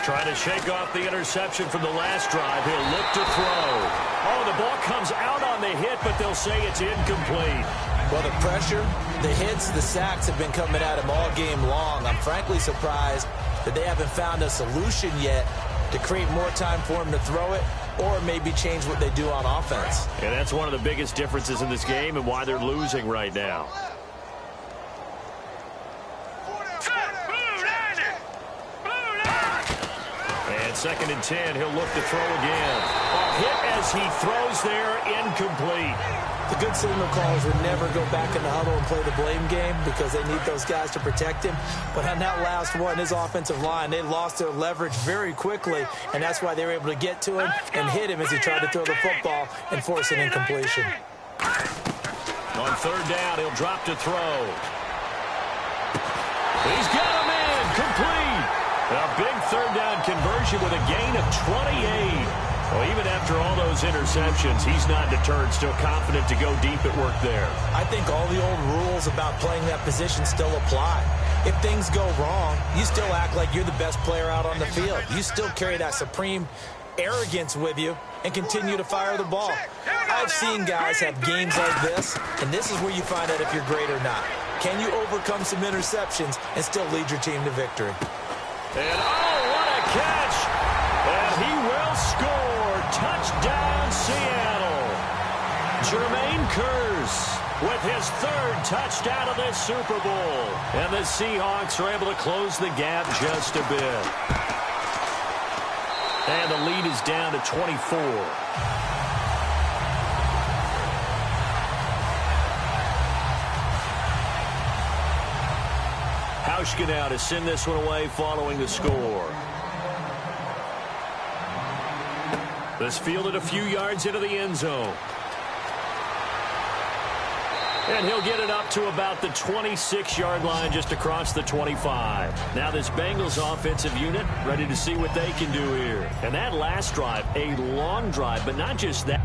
Trying to shake off the interception from the last drive. He'll look to throw. Oh, the ball comes out on the hit, but they'll say it's incomplete. Well, the pressure, the hits, the sacks have been coming at him all game long. I'm frankly surprised that they haven't found a solution yet to create more time for him to throw it or maybe change what they do on offense. And that's one of the biggest differences in this game and why they're losing right now. 2. 2nd and 10. He'll look to throw again. A hit as he throws there, incomplete. The good signal callers would never go back in the huddle and play the blame game because they need those guys to protect him. But on that last one, his offensive line, they lost their leverage very quickly, and that's why they were able to get to him and hit him as he tried to throw the football and force an incompletion. On 3rd down, he'll drop to throw. He's got him in, complete. A big 3rd down conversion with a gain of 28. Well, even after all those interceptions, he's not deterred, still confident to go deep at work there. I think all the old rules about playing that position still apply. If things go wrong, you still act like you're the best player out on the field. You still carry that supreme arrogance with you and continue to fire the ball. I've seen guys have games like this, and this is where you find out if you're great or not. Can you overcome some interceptions and still lead your team to victory? And oh, what a catch! And he will score. Touchdown, Seattle. Jermaine Kearse with his 3rd touchdown of this Super Bowl. And the Seahawks are able to close the gap just a bit. And the lead is down to 24. Hauschka now to send this one away following the score. This fielded a few yards into the end zone. And he'll get it up to about the 26-yard line just across the 25. Now this Bengals offensive unit ready to see what they can do here. And that last drive, a long drive, but not just that.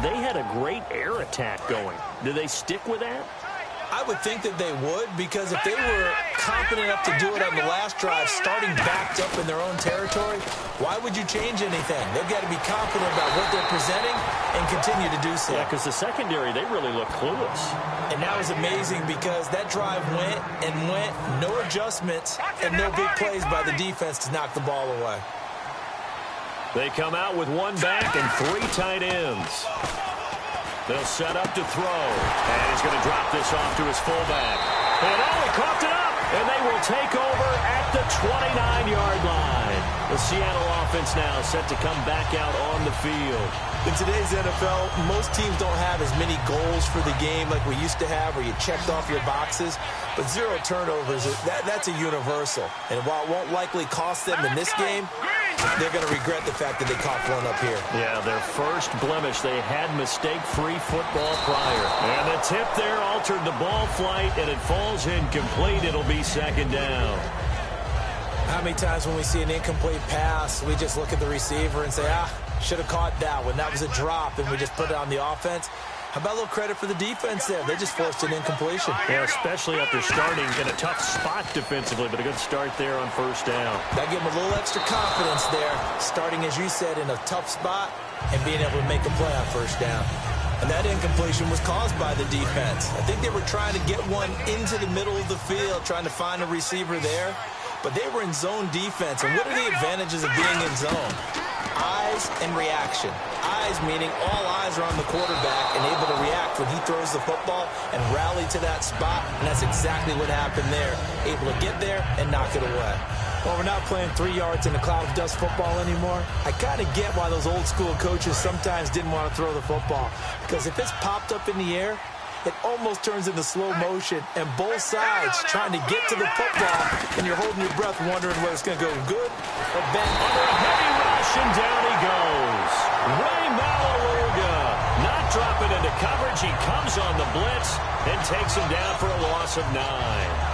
They had a great air attack going. Do they stick with that? I would think that they would, because if they were confident enough to do it on the last drive, starting backed up in their own territory, why would you change anything? They've got to be confident about what they're presenting and continue to do so. Yeah, because the secondary, they really look clueless. And that was amazing because that drive went and went, no adjustments and no big plays by the defense to knock the ball away. They come out with 1 back and 3 tight ends. They'll set up to throw. And he's going to drop this off to his fullback. And he coughed it up. And they will take over at the 29-yard line. The Seattle offense now set to come back out on the field. In today's NFL, most teams don't have as many goals for the game like we used to have, where you checked off your boxes. But 0 turnovers, that's a universal. And while it won't likely cost them in this game, they're going to regret the fact that they caught one up here. Yeah, their first blemish. They had mistake-free football prior. And the tip there altered the ball flight, and it falls incomplete. It'll be 2nd down. How many times when we see an incomplete pass, we just look at the receiver and say, should have caught that one. That was a drop, and we just put it on the offense. How about a little credit for the defense there? They just forced an incompletion. Yeah, especially after starting in a tough spot defensively, but a good start there on 1st down. That gave them a little extra confidence there, starting, as you said, in a tough spot and being able to make a play on 1st down. And that incompletion was caused by the defense. I think they were trying to get one into the middle of the field, trying to find a receiver there, but they were in zone defense. And what are the advantages of being in zone? Eyes and reaction. Eyes meaning all eyes are on the quarterback and able to react when he throws the football and rally to that spot, and that's exactly what happened there. Able to get there and knock it away. Well, we're not playing 3 yards in a cloud of dust football anymore. I kind of get why those old school coaches sometimes didn't want to throw the football, because if it's popped up in the air, it almost turns into slow motion, and both sides trying to get to the football, and you're holding your breath wondering whether it's going to go good or bad. Under a heavy rush, and down he goes. Ray Malaruga not dropping into coverage. He comes on the blitz and takes him down for a loss of 9.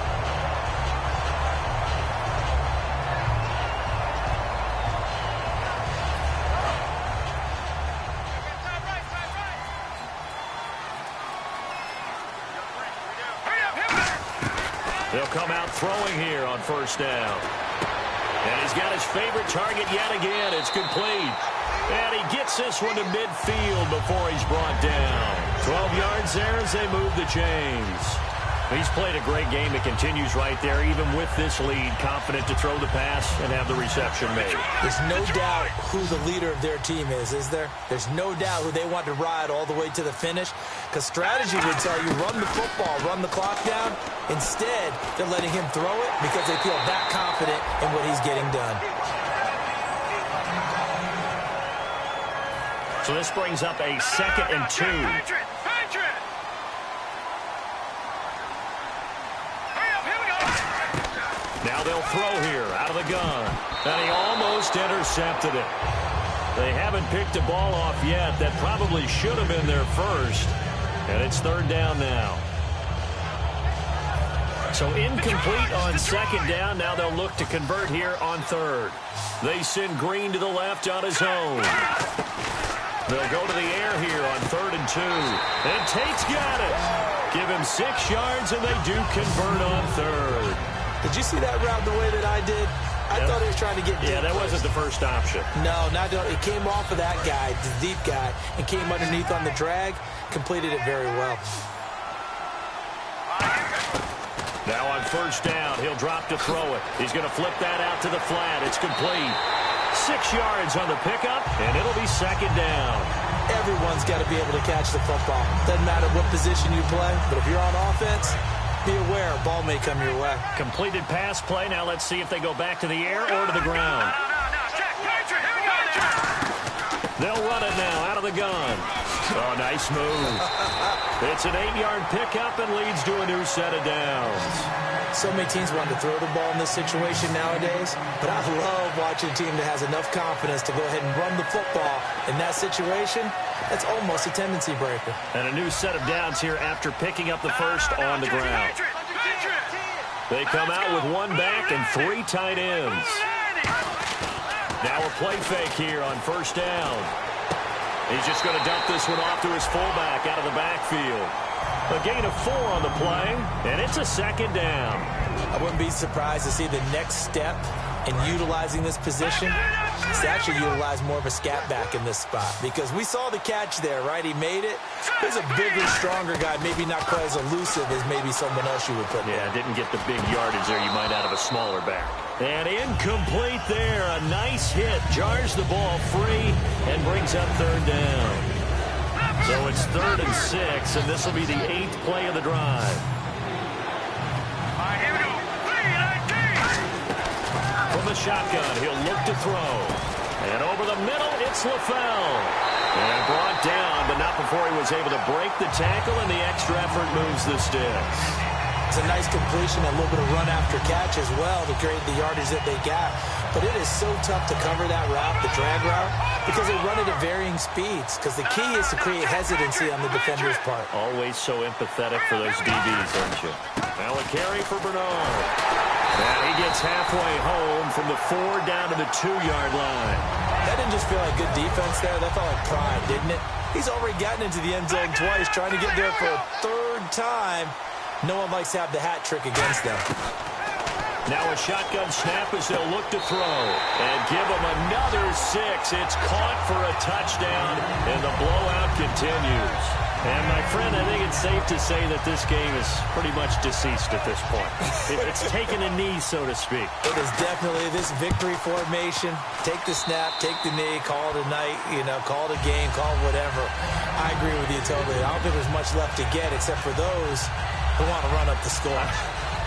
They'll come out throwing here on 1st down. And he's got his favorite target yet again. It's complete. And he gets this one to midfield before he's brought down. 12 yards there as they move the chains. He's played a great game. It continues right there, even with this lead, confident to throw the pass and have the reception made. There's no doubt who the leader of their team is there? There's no doubt who they want to ride all the way to the finish, because strategy would tell you run the football, run the clock down. Instead, they're letting him throw it because they feel that confident in what he's getting done. So this brings up a 2nd and 2. Now they'll throw here out of the gun. And he almost intercepted it. They haven't picked a ball off yet. That probably should have been their first. And it's 3rd down now. So incomplete on 2nd down. Now they'll look to convert here on 3rd. They send Green to the left on his own. They'll go to the air here on 3rd and 2. And Tate's got it. Give him 6 yards, and they do convert on 3rd. Did you see that route the way that I did? I thought he was trying to get deep. Yeah, that wasn't the first option. No, it came off of that guy, the deep guy, and came underneath on the drag. Completed it very well. Now on 1st down, he'll drop to throw it. He's going to flip that out to the flat. It's complete. 6 yards on the pickup, and it'll be 2nd down. Everyone's got to be able to catch the football. Doesn't matter what position you play, but if you're on offense, be aware, a ball may come your way. Completed pass play. Now let's see if they go back to the air or to the ground. They'll run it now out of the gun. Oh, nice move. It's an 8-yard pickup and leads to a new set of downs. So many teams want to throw the ball in this situation nowadays, but I love watching a team that has enough confidence to go ahead and run the football in that situation. That's almost a tendency breaker. And a new set of downs here after picking up the first on the ground. They come out with 1 back and 3 tight ends. Now a play fake here on 1st down. He's just going to dump this one off to his fullback out of the backfield. A gain of 4 on the play, and it's a 2nd down. I wouldn't be surprised to see the next step in utilizing this position is to actually utilize more of a scat back in this spot, because we saw the catch there, right? He made it. He's a bigger, stronger guy, maybe not quite as elusive as maybe someone else you would put there. Yeah, didn't get the big yardage there you might out of a smaller back. And incomplete there. A nice hit. Jars the ball free and brings up 3rd down. So it's 3rd and 6, and this will be the 8th play of the drive. From the shotgun, he'll look to throw. And over the middle, it's LaFell. And brought down, but not before he was able to break the tackle, and the extra effort moves the sticks. It's a nice completion, a little bit of run after catch as well to create the yardage that they got. But it is so tough to cover that route, the drag route, because they run it at varying speeds. Because the key is to create hesitancy on the defender's part. Always so empathetic for those DBs, aren't you? Now a carry for Bernard. And he gets halfway home from the 4 down to the 2-yard line. That didn't just feel like good defense there. That felt like pride, didn't it? He's already gotten into the end zone twice, trying to get there for a 3rd time. No one likes to have the hat trick against them. Now a shotgun snap as they'll look to throw. And give them another 6. It's caught for a touchdown, and the blowout continues. And, my friend, I think it's safe to say that this game is pretty much deceased at this point. It's taken a knee, so to speak. It is definitely this victory formation. Take the snap, take the knee, call it a night, call it a game, call it whatever. I agree with you totally. I don't think there's much left to get except for those who want to run up the score.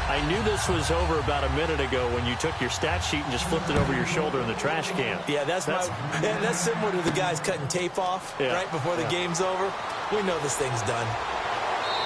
I knew this was over about a minute ago when you took your stat sheet and just flipped it over your shoulder in the trash can. Yeah, that's similar to the guys cutting tape off right before the game's over. We know this thing's done.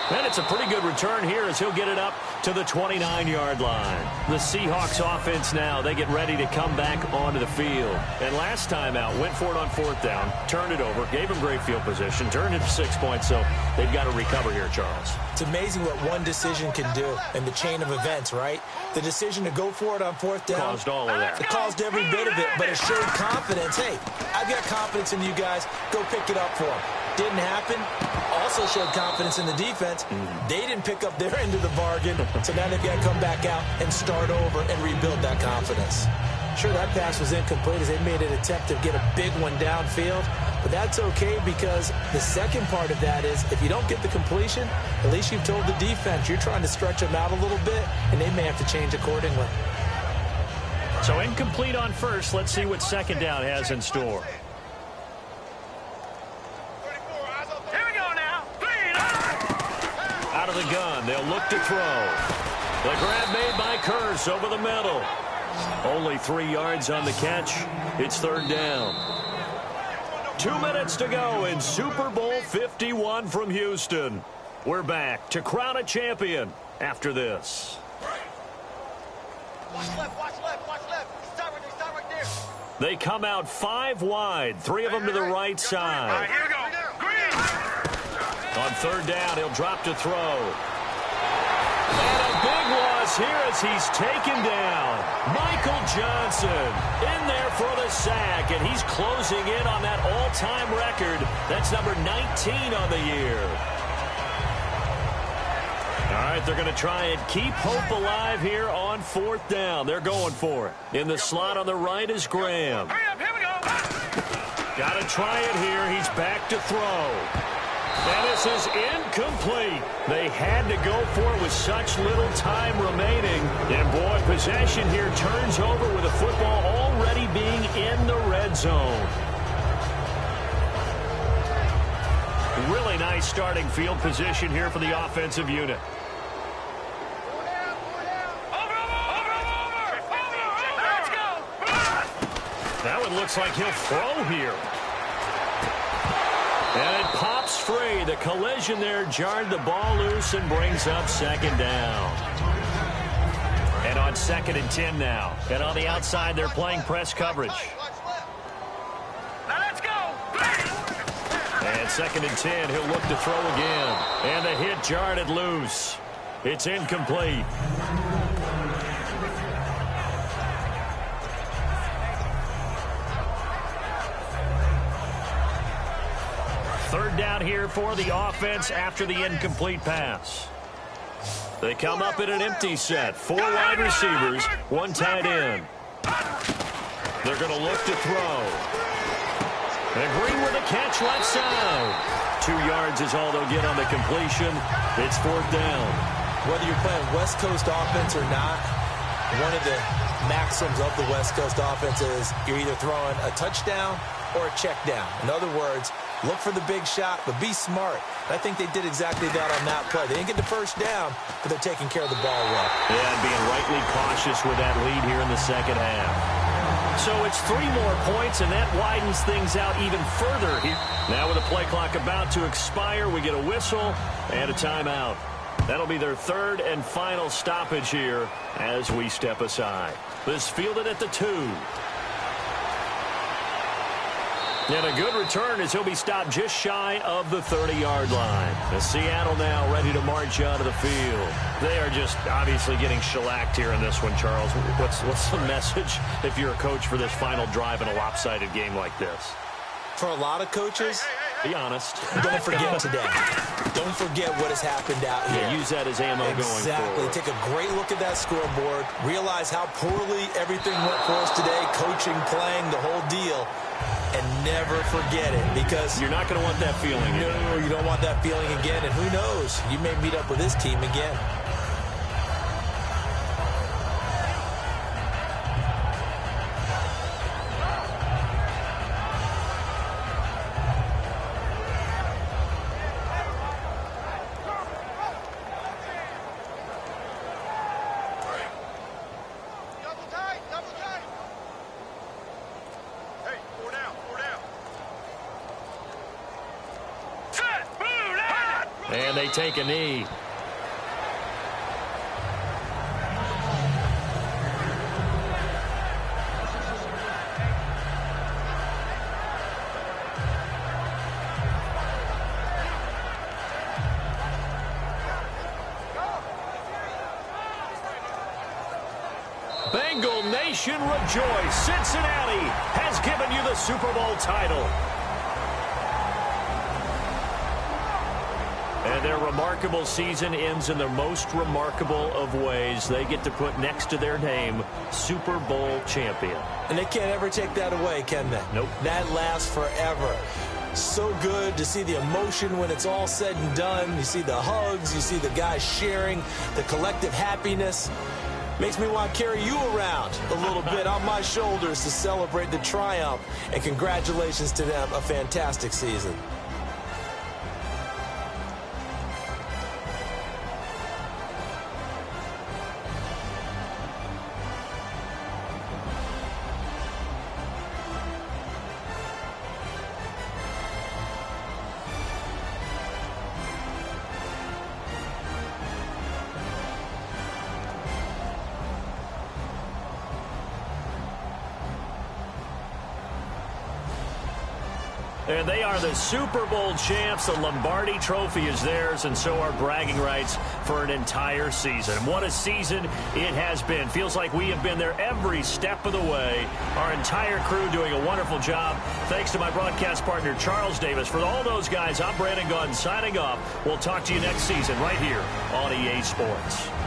And it's a pretty good return here as he'll get it up to the 29-yard line. The Seahawks offense now, they get ready to come back onto the field. And last time out, went for it on 4th down, turned it over, gave him great field position, turned it to 6 points, so they've got to recover here, Charles. It's amazing what one decision can do in the chain of events, right? The decision to go for it on 4th down. Caused all of that. It caused every bit of it, but it showed confidence. Hey, I've got confidence in you guys. Go pick it up for them. Didn't happen. Also showed confidence in the defense. They didn't pick up their end of the bargain, so now they've got to come back out and start over and rebuild that confidence. Sure, that pass was incomplete as they made an attempt to get a big one downfield. But that's okay because the second part of that is if you don't get the completion, at least you've told the defense you're trying to stretch them out a little bit, and they may have to change accordingly. So incomplete on first. Let's see what second down has in store. Here we go now. Out of the gun, they'll look to throw. The grab made by Kearse over the middle. Only 3 yards on the catch. It's third down. 2 minutes to go in Super Bowl 51 from Houston. We're back to crown a champion after this. Watch left, watch left, watch left. Stop right there. They come out 5 wide, 3 of them to the right side. All right, here we go. Green. On third down, he'll drop to throw. And a big loss here as he's taken down. Michael Johnson in there for the sack, and he's closing in on that all-time record. That's number 19 on the year. All right, they're going to try and keep hope alive here on fourth down. They're going for it. In the slot on the right is Graham. Hurry up, here we go. Got to try it here. He's back to throw. And this is incomplete. They had to go for it with such little time remaining. And, boy, possession here turns over with the football already being in the red zone. Really nice starting field position here for the offensive unit. Let's go. That one looks like he'll throw here. And it pops free. The collision there jarred the ball loose and brings up second down. And on 2nd and 10 now. And on the outside, they're playing press coverage. Now let's go. And 2nd and 10, he'll look to throw again. And the hit jarred it loose. It's incomplete. Third down here for the offense after the incomplete pass. They come up in an empty set. 4 wide receivers, 1 tight end. They're going to look to throw. And Green with a catch left side. 2 yards is all they'll get on the completion. It's fourth down. Whether you're playing West Coast offense or not, one of the maxims of the West Coast offense is you're either throwing a touchdown or a check down. In other words, look for the big shot, but be smart. I think they did exactly that on that play. They didn't get the first down, but they're taking care of the ball well. Yeah, and being rightly cautious with that lead here in the second half. So it's 3 more points, and that widens things out even further here. Now with the play clock about to expire, we get a whistle and a timeout. That'll be their 3rd and final stoppage here as we step aside. This fielded at the 2. And a good return as he'll be stopped just shy of the 30-yard line. The Seattle now ready to march out of the field. They are just obviously getting shellacked here in this one, Charles. What's the message if you're a coach for this final drive in a lopsided game like this? For a lot of coaches, be honest. Don't forget today. Don't forget what has happened out here. Yeah, use that as ammo going forward. Take a great look at that scoreboard. Realize how poorly everything went for us today. Coaching, playing, the whole deal. And never forget it, because you're not going to want that feeling again. No, you don't want that feeling again. And who knows? You may meet up with this team again. And they take a knee. Bengal Nation rejoice. Cincinnati has given you the Super Bowl title. And their remarkable season ends in the most remarkable of ways. They get to put next to their name, Super Bowl champion. And they can't ever take that away, can they? Nope. That lasts forever. So good to see the emotion when it's all said and done. You see the hugs. You see the guys sharing the collective happiness. Makes me want to carry you around a little bit on my shoulders to celebrate the triumph. And congratulations to them. A fantastic season. And they are the Super Bowl champs. The Lombardi Trophy is theirs, and so are bragging rights for an entire season. What a season it has been. Feels like we have been there every step of the way. Our entire crew doing a wonderful job. Thanks to my broadcast partner, Charles Davis. For all those guys, I'm Brandon Gaudin signing off. We'll talk to you next season right here on EA Sports.